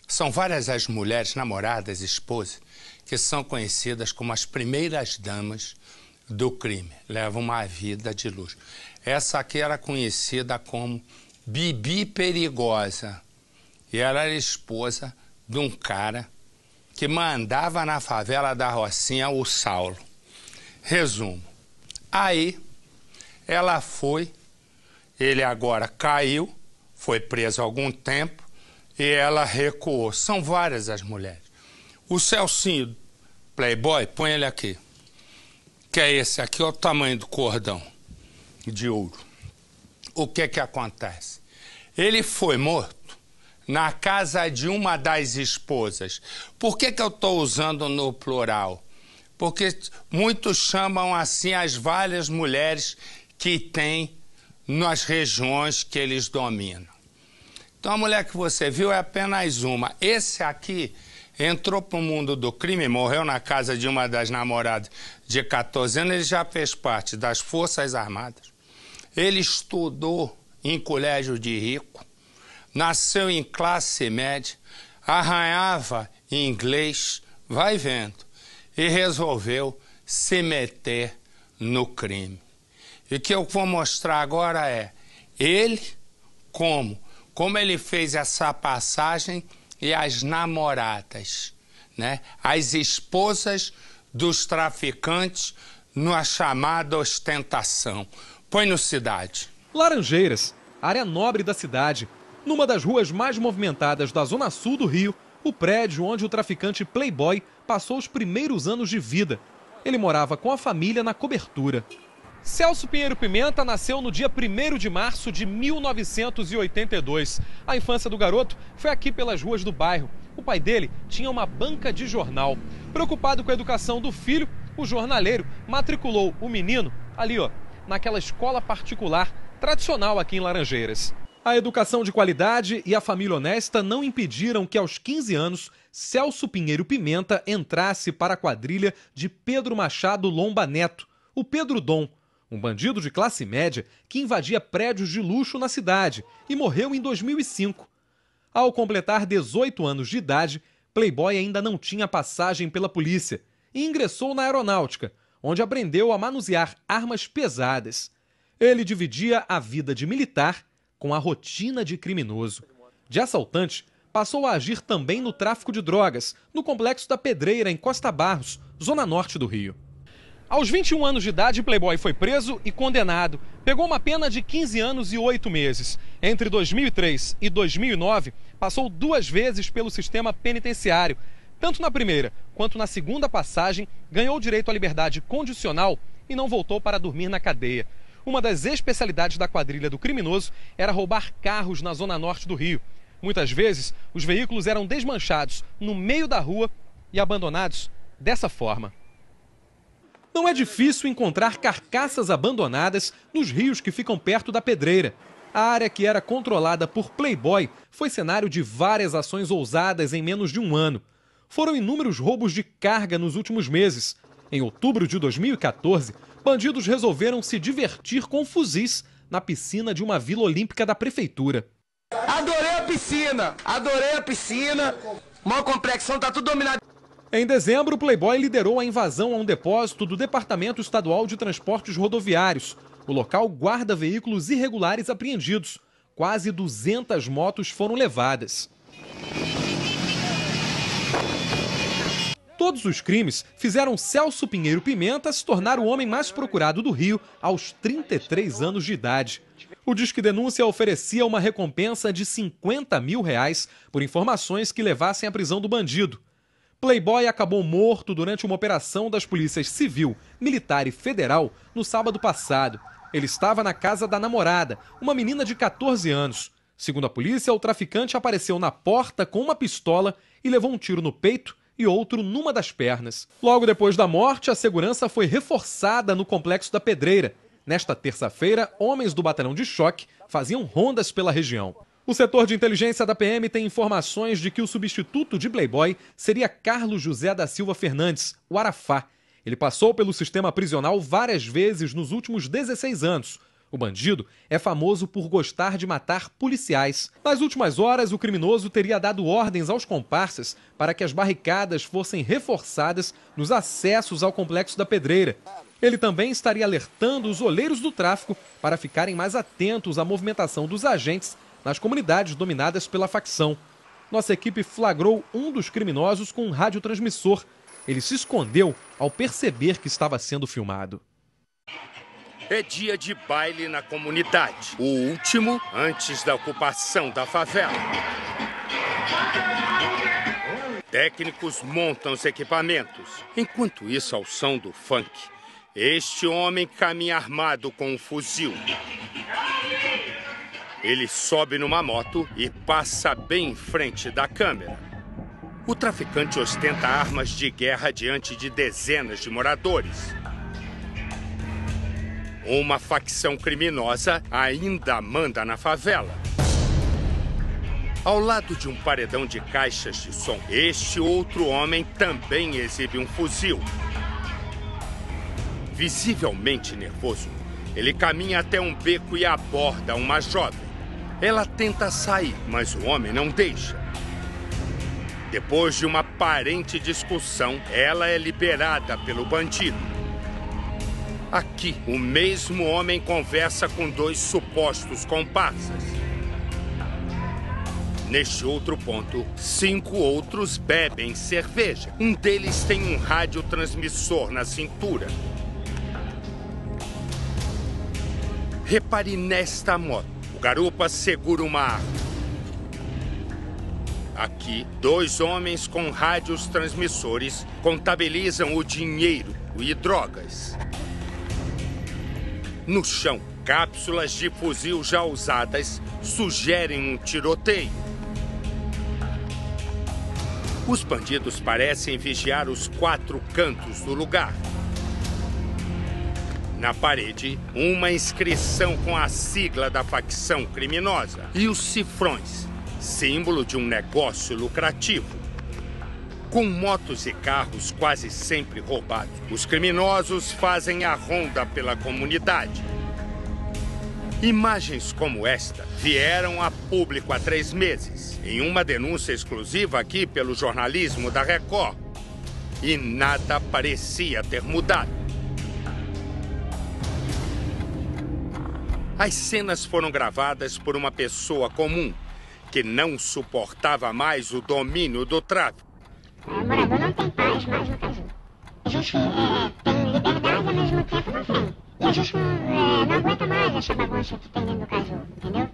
São várias as mulheres, namoradas, esposas, que são conhecidas como as primeiras damas do crime. Levam uma vida de luxo. Essa aqui era conhecida como Bibi Perigosa. E ela era esposa de um cara que mandava na favela da Rocinha, o Saulo. Resumo. Aí, ela foi, ele agora caiu, foi preso há algum tempo e ela recuou. São várias as mulheres. O Celcinho, Playboy, põe ele aqui, que é esse aqui, olha o tamanho do cordão de ouro. O que que acontece? Ele foi morto na casa de uma das esposas. Por que que eu estou usando no plural? Porque muitos chamam assim as várias mulheres que tem nas regiões que eles dominam. Então a mulher que você viu é apenas uma. Esse aqui entrou para o mundo do crime, morreu na casa de uma das namoradas de 14 anos, ele já fez parte das Forças Armadas. Ele estudou em colégio de rico, nasceu em classe média, arranhava inglês, vai vendo. E resolveu se meter no crime. E o que eu vou mostrar agora é ele, como ele fez essa passagem e as namoradas, né? As esposas dos traficantes na chamada ostentação. Põe no Cidade. Laranjeiras, área nobre da cidade. Numa das ruas mais movimentadas da zona sul do Rio, o prédio onde o traficante Playboy passou os primeiros anos de vida. Ele morava com a família na cobertura. Celso Pinheiro Pimenta nasceu no dia 1º de março de 1982. A infância do garoto foi aqui pelas ruas do bairro. O pai dele tinha uma banca de jornal. Preocupado com a educação do filho, o jornaleiro matriculou o menino ali, naquela escola particular tradicional aqui em Laranjeiras. A educação de qualidade e a família honesta não impediram que, aos 15 anos, Celso Pinheiro Pimenta entrasse para a quadrilha de Pedro Machado Lomba Neto, o Pedro Dom, um bandido de classe média que invadia prédios de luxo na cidade e morreu em 2005. Ao completar 18 anos de idade, Playboy ainda não tinha passagem pela polícia e ingressou na aeronáutica, onde aprendeu a manusear armas pesadas. Ele dividia a vida de militar com a rotina de criminoso. De assaltante, passou a agir também no tráfico de drogas, no Complexo da Pedreira, em Costa Barros, zona norte do Rio. Aos 21 anos de idade, Playboy foi preso e condenado. Pegou uma pena de 15 anos e 8 meses. Entre 2003 e 2009, passou 2 vezes pelo sistema penitenciário. Tanto na primeira quanto na segunda passagem, ganhou direito à liberdade condicional e não voltou para dormir na cadeia. Uma das especialidades da quadrilha do criminoso era roubar carros na zona norte do Rio. Muitas vezes, os veículos eram desmanchados no meio da rua e abandonados dessa forma. Não é difícil encontrar carcaças abandonadas nos rios que ficam perto da Pedreira. A área que era controlada por Playboy foi cenário de várias ações ousadas em menos de um ano. Foram inúmeros roubos de carga nos últimos meses. Em outubro de 2014, bandidos resolveram se divertir com fuzis na piscina de uma vila olímpica da prefeitura. Adorei a piscina. Maior complexão, tá tudo dominado. Em dezembro, o Playboy liderou a invasão a um depósito do Departamento Estadual de Transportes Rodoviários. O local guarda veículos irregulares apreendidos. Quase 200 motos foram levadas. Todos os crimes fizeram Celso Pinheiro Pimenta se tornar o homem mais procurado do Rio aos 33 anos de idade. O Disque Denúncia oferecia uma recompensa de R$50 mil por informações que levassem à prisão do bandido. Playboy acabou morto durante uma operação das polícias civil, militar e federal no sábado passado. Ele estava na casa da namorada, uma menina de 14 anos. Segundo a polícia, o traficante apareceu na porta com uma pistola e levou um tiro no peito e outro numa das pernas. Logo depois da morte, a segurança foi reforçada no Complexo da Pedreira. Nesta terça-feira, homens do batalhão de choque faziam rondas pela região. O setor de inteligência da PM tem informações de que o substituto de Playboy seria Carlos José da Silva Fernandes, o Arafá. Ele passou pelo sistema prisional várias vezes nos últimos 16 anos. O bandido é famoso por gostar de matar policiais. Nas últimas horas, o criminoso teria dado ordens aos comparsas para que as barricadas fossem reforçadas nos acessos ao Complexo da Pedreira. Ele também estaria alertando os olheiros do tráfico para ficarem mais atentos à movimentação dos agentes nas comunidades dominadas pela facção. Nossa equipe flagrou um dos criminosos com um radiotransmissor. Ele se escondeu ao perceber que estava sendo filmado. É dia de baile na comunidade. O último antes da ocupação da favela. Técnicos montam os equipamentos. Enquanto isso, ao som do funk, este homem caminha armado com um fuzil. Ele sobe numa moto e passa bem em frente da câmera. O traficante ostenta armas de guerra diante de dezenas de moradores. Uma facção criminosa ainda manda na favela. Ao lado de um paredão de caixas de som, este outro homem também exibe um fuzil. Visivelmente nervoso, ele caminha até um beco e aborda uma jovem. Ela tenta sair, mas o homem não deixa. Depois de uma aparente discussão, ela é liberada pelo bandido. Aqui, o mesmo homem conversa com 2 supostos comparsas. Neste outro ponto, 5 outros bebem cerveja. Um deles tem um radiotransmissor na cintura. Repare nesta moto. O garupa segura uma arma. Aqui, 2 homens com rádios transmissores contabilizam o dinheiro e drogas. No chão, cápsulas de fuzil já usadas sugerem um tiroteio. Os bandidos parecem vigiar os 4 cantos do lugar. Na parede, uma inscrição com a sigla da facção criminosa e os cifrões, símbolo de um negócio lucrativo. Com motos e carros quase sempre roubados, os criminosos fazem a ronda pela comunidade. Imagens como esta vieram a público há 3 meses, em uma denúncia exclusiva aqui pelo jornalismo da Record. E nada parecia ter mudado. As cenas foram gravadas por uma pessoa comum, que não suportava mais o domínio do tráfico. O morador não tem paz mais no Caju. A gente tem liberdade, ao mesmo tempo não tem. E a gente não aguenta mais essa bagunça que tem dentro do Caju, entendeu?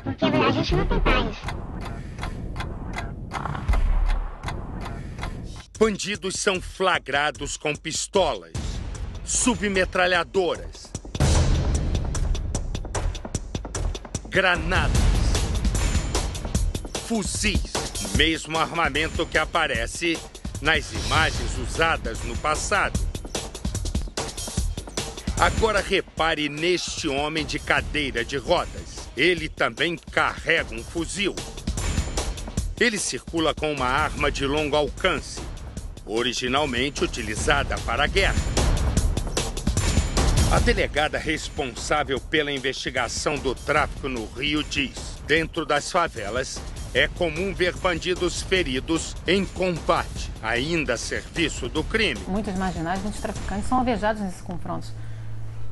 Porque a gente não tem paz. Bandidos são flagrados com pistolas, submetralhadoras, granadas, fuzis, mesmo armamento que aparece nas imagens usadas no passado. Agora repare neste homem de cadeira de rodas. Ele também carrega um fuzil. Ele circula com uma arma de longo alcance, originalmente utilizada para a guerra. A delegada responsável pela investigação do tráfico no Rio diz: dentro das favelas, é comum ver bandidos feridos em combate, ainda a serviço do crime. Muitos marginais, muitos traficantes são alvejados nesses confrontos.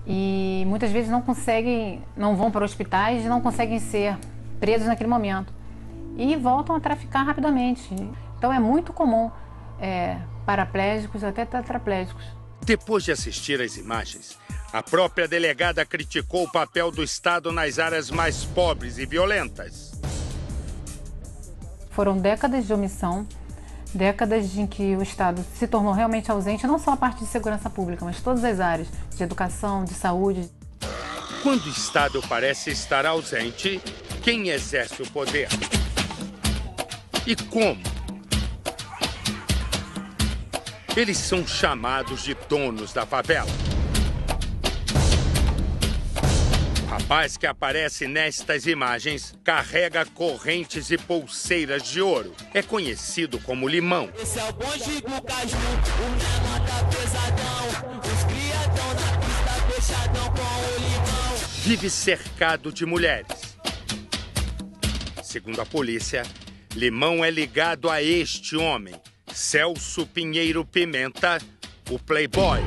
E muitas vezes não vão para hospitais e não conseguem ser presos naquele momento. E voltam a traficar rapidamente. Então é muito comum paraplégicos, até tetraplégicos. Depois de assistir às imagens, a própria delegada criticou o papel do Estado nas áreas mais pobres e violentas. Foram décadas de omissão, décadas em que o Estado se tornou realmente ausente, não só a parte de segurança pública, mas todas as áreas, de educação, de saúde. Quando o Estado parece estar ausente, quem exerce o poder? E como? Eles são chamados de donos da favela. O rapaz que aparece nestas imagens carrega correntes e pulseiras de ouro. É conhecido como Limão. Esse é o bonde do Caju, o menor tá pesadão. Os criadão na pista fechadão com o Limão. Vive cercado de mulheres. Segundo a polícia, Limão é ligado a este homem, Celso Pinheiro Pimenta, o Playboy.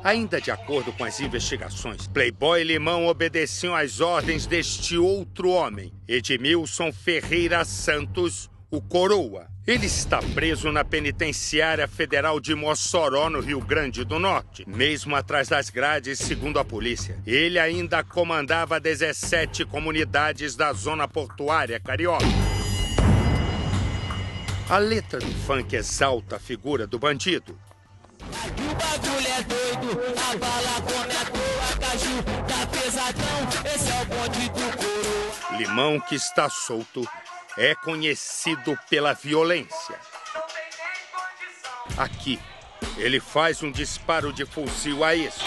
Ainda de acordo com as investigações, Playboy e Limão obedeciam às ordens deste outro homem, Edmilson Ferreira Santos, o Coroa. Ele está preso na Penitenciária Federal de Mossoró, no Rio Grande do Norte. Mesmo atrás das grades, segundo a polícia, ele ainda comandava 17 comunidades da zona portuária carioca. A letra do funk exalta a figura do bandido. Aqui o bagulho é doido, a bala come à toa, Caju tá pesadão, esse é o bonde do Coroa. Limão, que está solto, é conhecido pela violência. Aqui, ele faz um disparo de fuzil a isso.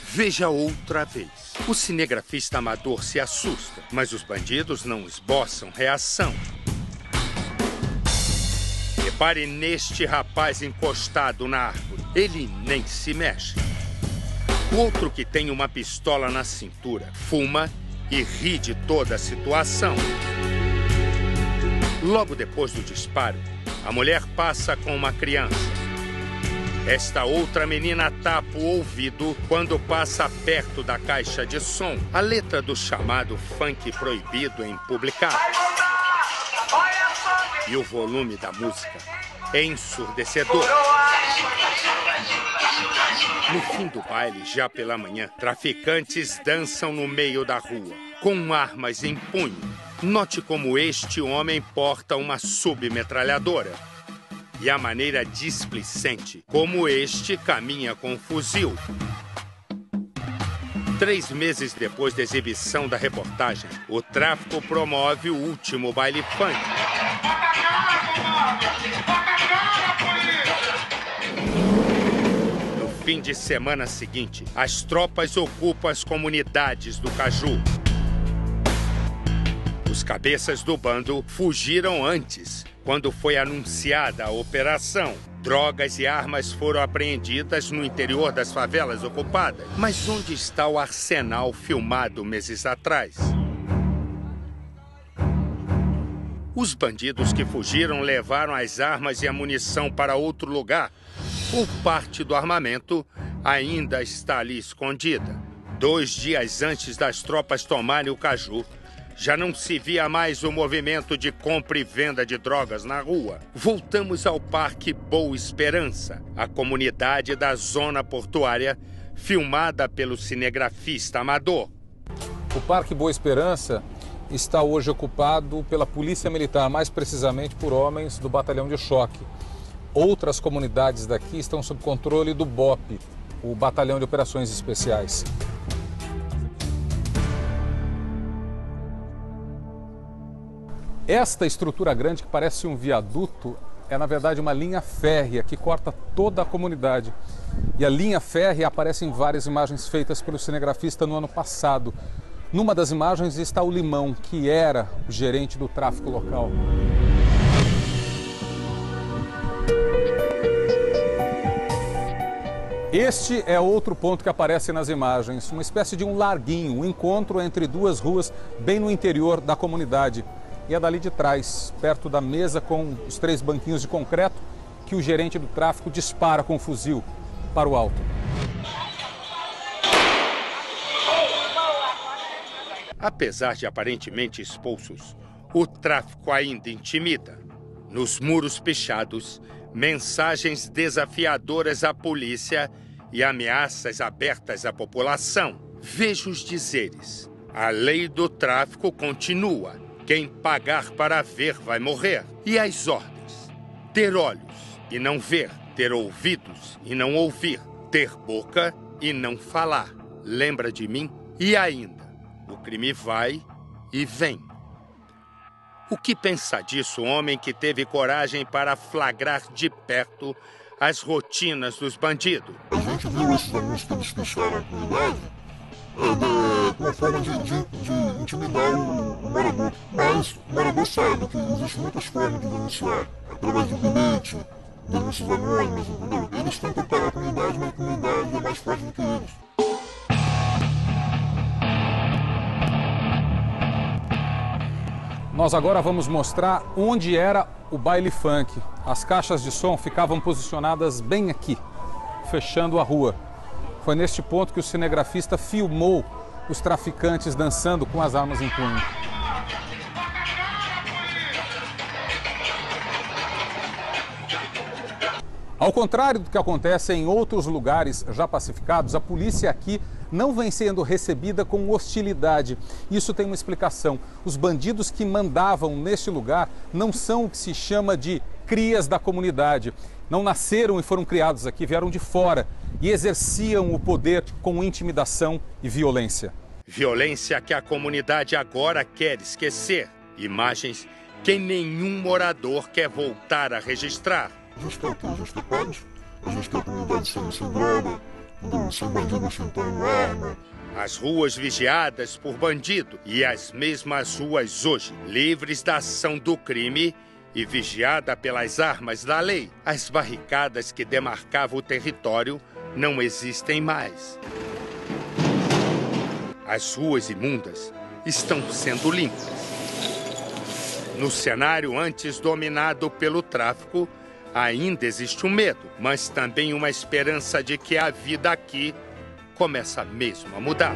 Veja outra vez. O cinegrafista amador se assusta, mas os bandidos não esboçam reação. Repare neste rapaz encostado na árvore. Ele nem se mexe. O outro, que tem uma pistola na cintura, fuma e ri de toda a situação. Logo depois do disparo, a mulher passa com uma criança. Esta outra menina tapa o ouvido quando passa perto da caixa de som. A letra do chamado funk proibido em publicar. E o volume da música é ensurdecedor. No fim do baile, já pela manhã, traficantes dançam no meio da rua, com armas em punho. Note como este homem porta uma submetralhadora. E a maneira displicente como este caminha com um fuzil. 3 meses depois da exibição da reportagem, o tráfico promove o último baile funk. No fim de semana seguinte, as tropas ocupam as comunidades do Caju. Os cabeças do bando fugiram antes, quando foi anunciada a operação. Drogas e armas foram apreendidas no interior das favelas ocupadas. Mas onde está o arsenal filmado meses atrás? Os bandidos que fugiram levaram as armas e a munição para outro lugar. Ou parte do armamento ainda está ali escondida. 2 dias antes das tropas tomarem o Caju, já não se via mais o movimento de compra e venda de drogas na rua. Voltamos ao Parque Boa Esperança, a comunidade da zona portuária, filmada pelo cinegrafista amador. O Parque Boa Esperança está hoje ocupado pela Polícia Militar, mais precisamente por homens do Batalhão de Choque. Outras comunidades daqui estão sob controle do BOP, o Batalhão de Operações Especiais. Esta estrutura grande, que parece um viaduto, é na verdade uma linha férrea que corta toda a comunidade. E a linha férrea aparece em várias imagens feitas pelo cinegrafista no ano passado. Numa das imagens está o Limão, que era o gerente do tráfico local. Este é outro ponto que aparece nas imagens, uma espécie de um larguinho, um encontro entre 2 ruas bem no interior da comunidade. E é dali de trás, perto da mesa com os 3 banquinhos de concreto, que o gerente do tráfico dispara com o fuzil para o alto. Apesar de aparentemente expulsos, o tráfico ainda intimida. Nos muros pichados, mensagens desafiadoras à polícia e ameaças abertas à população. Veja os dizeres. A lei do tráfico continua. Quem pagar para ver vai morrer. E as ordens? Ter olhos e não ver. Ter ouvidos e não ouvir. Ter boca e não falar. Lembra de mim? E ainda, o crime vai e vem. O que pensa disso, homem que teve coragem para flagrar de perto as rotinas dos bandidos? A gente viu esses anúncios que eles fecharam a comunidade uma forma de intimidar o morador. Mas o morador sabe que existem muitas formas de denunciar, através de bilhete, denúncias anônimas, entendeu? Eles tentam parar a comunidade, mas a comunidade é mais forte do que eles. Nós agora vamos mostrar onde era o baile funk. As caixas de som ficavam posicionadas bem aqui, fechando a rua. Foi neste ponto que o cinegrafista filmou os traficantes dançando com as armas em punho. Ao contrário do que acontece em outros lugares já pacificados, a polícia aqui não vem sendo recebida com hostilidade. Isso tem uma explicação. Os bandidos que mandavam neste lugar não são o que se chama de crias da comunidade. Não nasceram e foram criados aqui, vieram de fora e exerciam o poder com intimidação e violência. Violência que a comunidade agora quer esquecer. Imagens que nenhum morador quer voltar a registrar. A gente quer o quê? A gente quer paz? A gente quer a comunidade sem droga, sem bandido chutando arma. As ruas vigiadas por bandido e as mesmas ruas hoje, livres da ação do crime e vigiada pelas armas da lei. As barricadas que demarcavam o território não existem mais. As ruas imundas estão sendo limpas. No cenário antes dominado pelo tráfico, ainda existe um medo, mas também uma esperança de que a vida aqui começa mesmo a mudar.